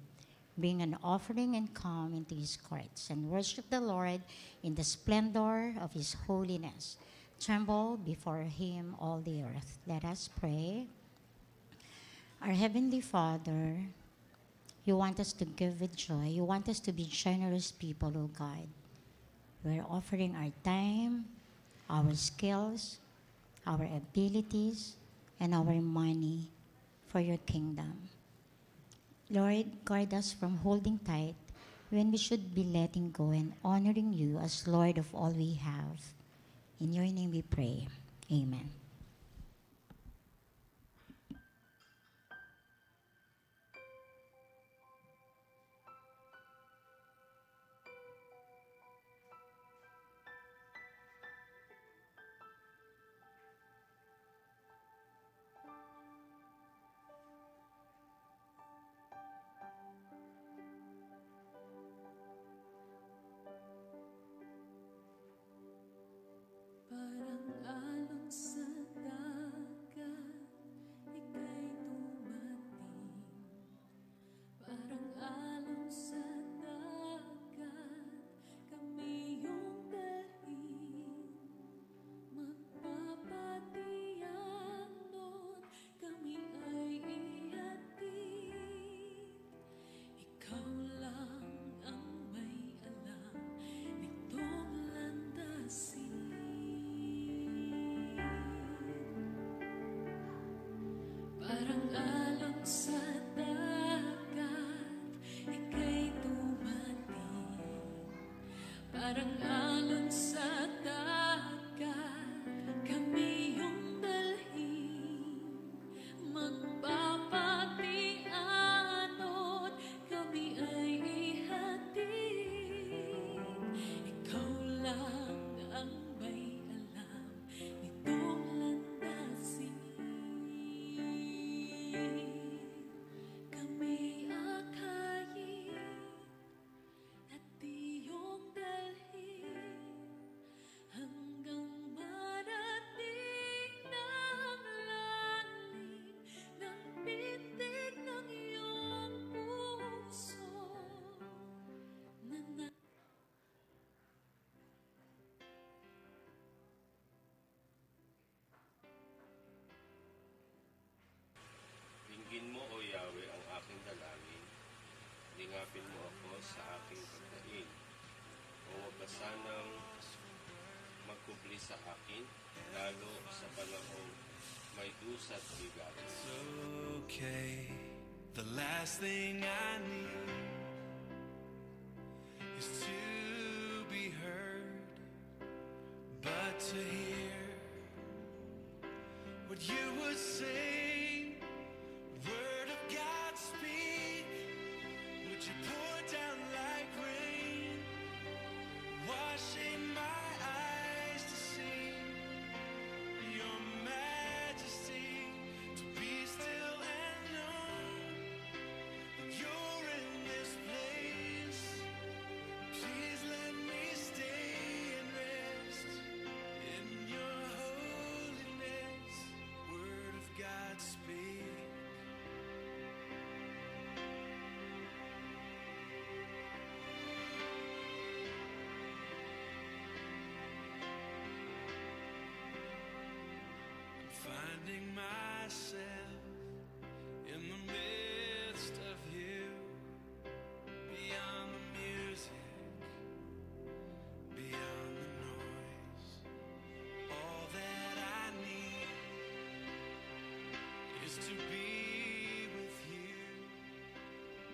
Bring an offering and come into his courts, and worship the Lord in the splendor of his holiness. Tremble before him, all the earth. Let us pray. Our Heavenly Father, you want us to give with joy. You want us to be generous people, O God. We're offering our time, our skills, our abilities, and our money for your kingdom. Lord, guard us from holding tight when we should be letting go and honoring you as Lord of all we have. In your name we pray. Amen. Parang alon sa dagat, ika'y dumating. Parang alon sa dagat, kami iyong dalhin. Magpapatiyan doon, kami ay ihatid. Ikaw lang ang may alam nitong landasin. Parang alon sa dagat, ika'y dumating. Parang alon sa dagat, kami iyong dalhin. Magpapatianod, kami ay ihatid. Ikaw lang ang may alam nitong landasin. Kami akayin at iyong dalhin hanggang marating ng lalim ng pitig ng iyong puso na Dinggin mo, O Yahweh, ang aking dalangin. Lingapin mo ako sa aking pagdaing. O huwag ka sanang magkubli sa akin, lalo sa panahong may dusa't bigat. Okay, the last thing I need is to be heard, but to hear what you would say. Word of God, speak finding myself in the midst of you, beyond the music, beyond the noise. All that I need is to be with you,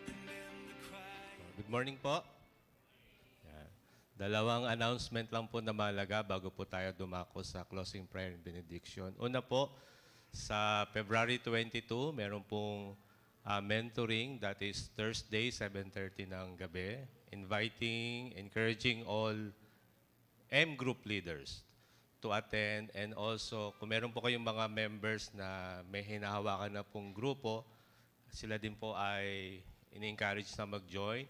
and in the quiet. Good morning po. Yan. Dalawang announcement lang po na mahalaga bago po tayo dumako sa closing prayer and benediction. Una po, sa February 22, meron pong mentoring. That is Thursday, 7:30 ng gabi. Encouraging all M group leaders to attend. And also, kung meron po kayong mga members na may hinahawakan na pong grupo, sila din po ay in-encourage na mag-join.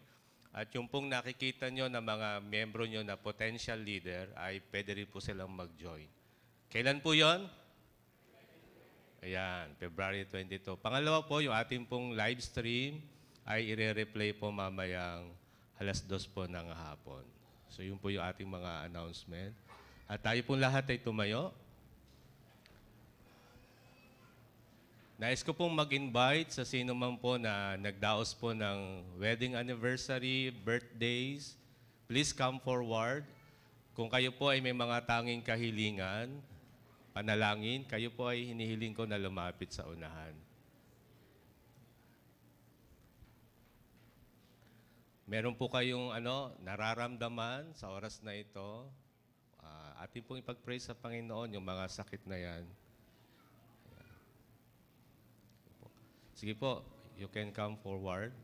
At yung pong nakikita nyo na mga membro nyo na potential leader, ay pwede rin po silang mag-join. Kailan po yon? Ayan, February 22. Pangalawa po, yung ating pong live stream ay ire-replay po mamayang 2:00 po ng hapon. So yun po yung ating mga announcement. At tayo pong lahat ay tumayo. Nais ko pong mag-invite sa sino man po na nagdaos po ng wedding anniversary, birthdays. Please come forward. Kung kayo po ay may mga tanging kahilingan, panalangin, kayo po ay hinihiling ko na lumapit sa unahan. Meron po kayong nararamdaman sa oras na ito. Atin pong ipag-pray sa Panginoon yung mga sakit na yan. Sige po, you can come forward.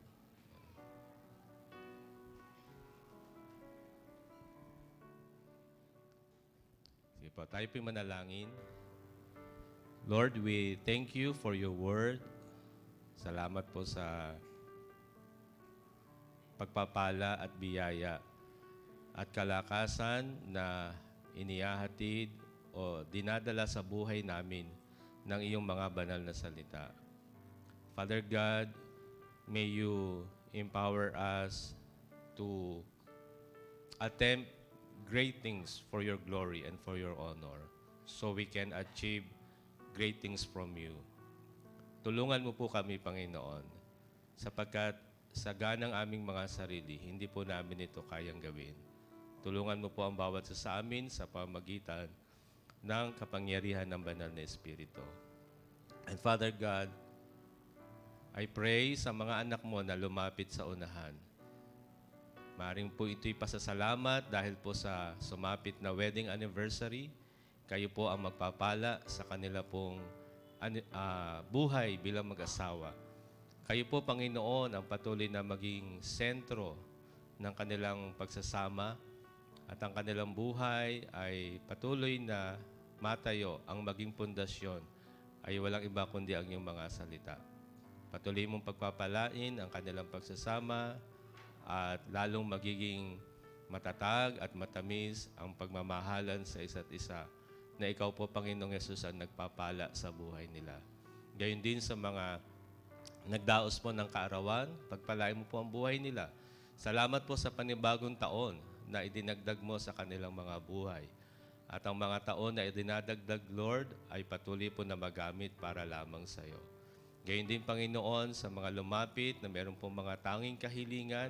Sige po, tayo po manalangin. Lord, we thank you for your word. Salamat po sa pagpapala at biyaya at kalakasan na inihahatid o dinadala sa buhay namin ng iyong mga banal na salita. Father God, may you empower us to attempt great things for your glory and for your honor so we can achieve great things from you. Tulungan mo po kami, Panginoon, sapagkat sa ganang aming mga sarili, hindi po namin ito kayang gawin. Tulungan mo po ang bawat sa amin sa pamagitan ng kapangyarihan ng banal na Espiritu. And Father God, I pray sa mga anak mo na lumapit sa unahan. Maring po ito'y pasasalamat dahil po sa sumapit na wedding anniversary. Kayo po ang magpapala sa kanila pong buhay bilang mag-asawa. Kayo po, Panginoon, ang patuloy na maging sentro ng kanilang pagsasama at ang kanilang buhay ay patuloy na matayo. Ang maging pundasyon ay walang iba kundi ang iyong mga salita. Patuloy mong pagpapalain ang kanilang pagsasama at lalong magiging matatag at matamis ang pagmamahalan sa isa't isa na ikaw po, Panginoong Yesus, ang nagpapala sa buhay nila. Gayon din sa mga nagdaos po ng kaarawan, pagpalain mo po ang buhay nila. Salamat po sa panibagong taon na idinagdag mo sa kanilang mga buhay. At ang mga taon na idinadagdag, Lord, ay patuloy po na magamit para lamang sa iyo. Gayon din, Panginoon, sa mga lumapit na meron pong mga tanging kahilingan,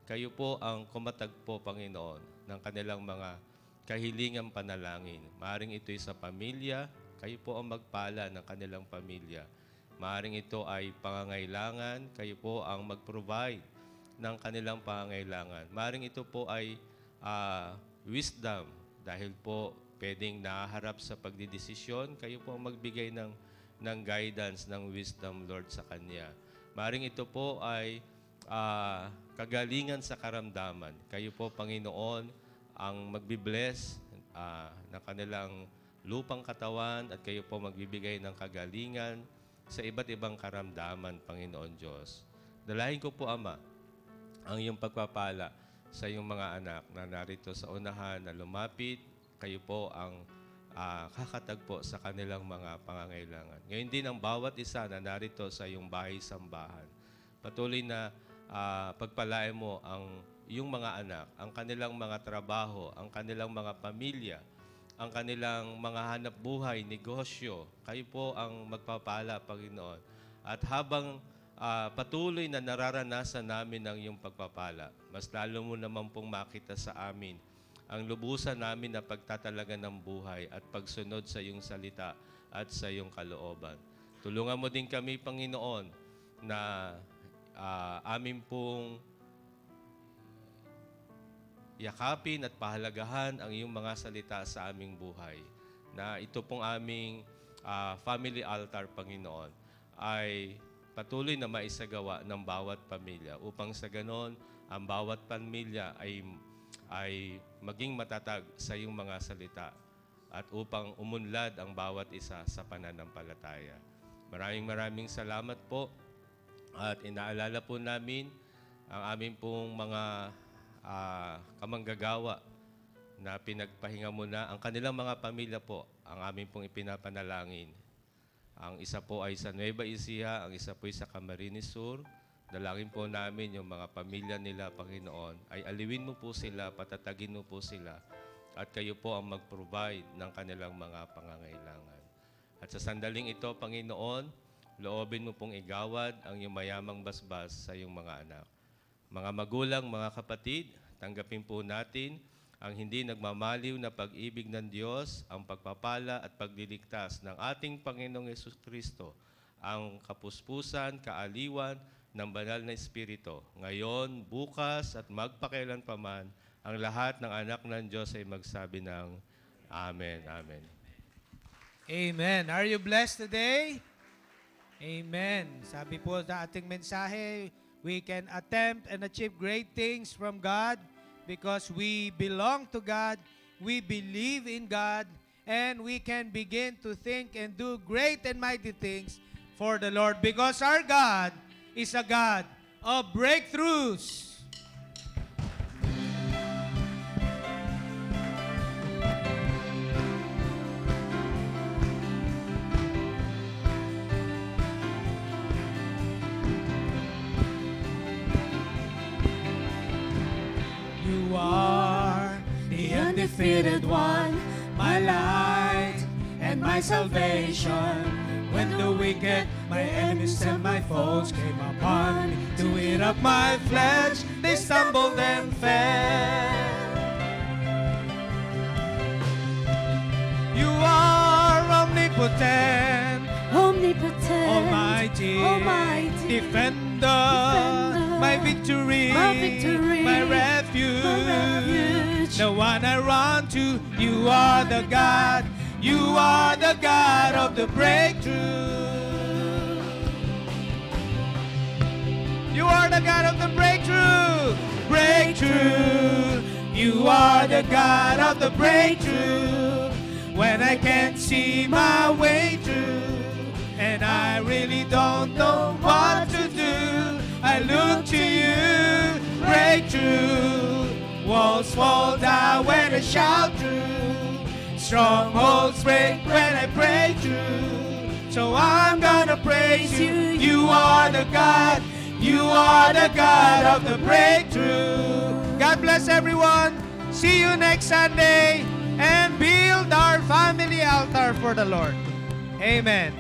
kayo po ang kumatagpo, Panginoon, ng kanilang mga kahilingang panalangin. Maaring ito'y sa pamilya, kayo po ang magpala ng kanilang pamilya. Maaring ito ay pangangailangan, kayo po ang mag-provide ng kanilang pangangailangan. Maaring ito po ay wisdom, dahil po pwedeng naharap sa pagdidesisyon, kayo po ang magbigay ng guidance, ng wisdom, Lord, sa Kanya. Maaring ito po ay kagalingan sa karamdaman. Kayo po, Panginoon, ang magbibless ng kanilang lupang katawan at kayo po magbibigay ng kagalingan sa iba't ibang karamdaman, Panginoon Diyos. Dalahin ko po, Ama, ang iyong pagpapala sa iyong mga anak na narito sa unahan na lumapit. Kayo po ang kakatagpo sa kanilang mga pangangailangan. Ngayon din ang bawat isa na narito sa iyong bahay-sambahan. Patuloy na pagpalain mo ang iyong mga anak, ang kanilang mga trabaho, ang kanilang mga pamilya, ang kanilang mga hanap buhay, negosyo. Kayo po ang magpapala, Panginoon. At habang patuloy na nararanasan namin ang iyong pagpapala, mas lalo mo naman pong makita sa amin ang lubusan namin na pagtatalaga ng buhay at pagsunod sa iyong salita at sa iyong kalooban. Tulungan mo din kami, Panginoon, na amin pong yakapin at pahalagahan ang iyong mga salita sa aming buhay. Na ito pong aming family altar, Panginoon, ay patuloy na maisagawa ng bawat pamilya upang sa ganon, ang bawat pamilya ay maging matatag sa iyong mga salita at upang umunlad ang bawat isa sa pananampalataya. Maraming salamat po at inaalala po namin ang aming pong mga kamanggagawa na pinagpahinga mo na. Ang kanilang mga pamilya po, ang aming pong ipinapanalangin. Ang isa po ay sa Nueva Ecija, ang isa po ay sa Camarines Sur. Dalangin po namin yung mga pamilya nila, Panginoon, ay aliwin mo po sila, patatagin mo po sila, at kayo po ang mag-provide ng kanilang mga pangangailangan. At sa sandaling ito, Panginoon, loobin mo pong igawad ang iyong mayamang basbas sa iyong mga anak. Mga magulang, mga kapatid, tanggapin po natin ang hindi nagmamaliw na pag-ibig ng Diyos, ang pagpapala at pagliligtas ng ating Panginoong Jesucristo, ang kapuspusan, kaaliwan ng banal na Espiritu, ngayon, bukas at magpakailan pa man, ang lahat ng anak ng Diyos ay magsabi ng Amen. Amen. Amen. Are you blessed today? Amen. Sabi po sa ating mensahe, we can attempt and achieve great things from God because we belong to God, we believe in God, and we can begin to think and do great and mighty things for the Lord because our God is a God of breakthroughs. You are the undefeated one, my light and my salvation. When the wicked, my enemies and my foes came upon me to eat up my flesh, they stumbled and fell. You are omnipotent, Omnipotent, almighty, Almighty, defender, my victory, my refuge, the one I run to. You are the God. You are the God of the breakthrough. You are the God of the breakthrough. Breakthrough. You are the God of the breakthrough. When I can't see my way through, and I really don't know what to do, I look to you. Breakthrough. Walls fall down when I shout through. Strongholds break when I pray through. So I'm gonna praise you. You are the God. You are the God of the breakthrough. God bless everyone. See you next Sunday and build our family altar for the Lord. Amen.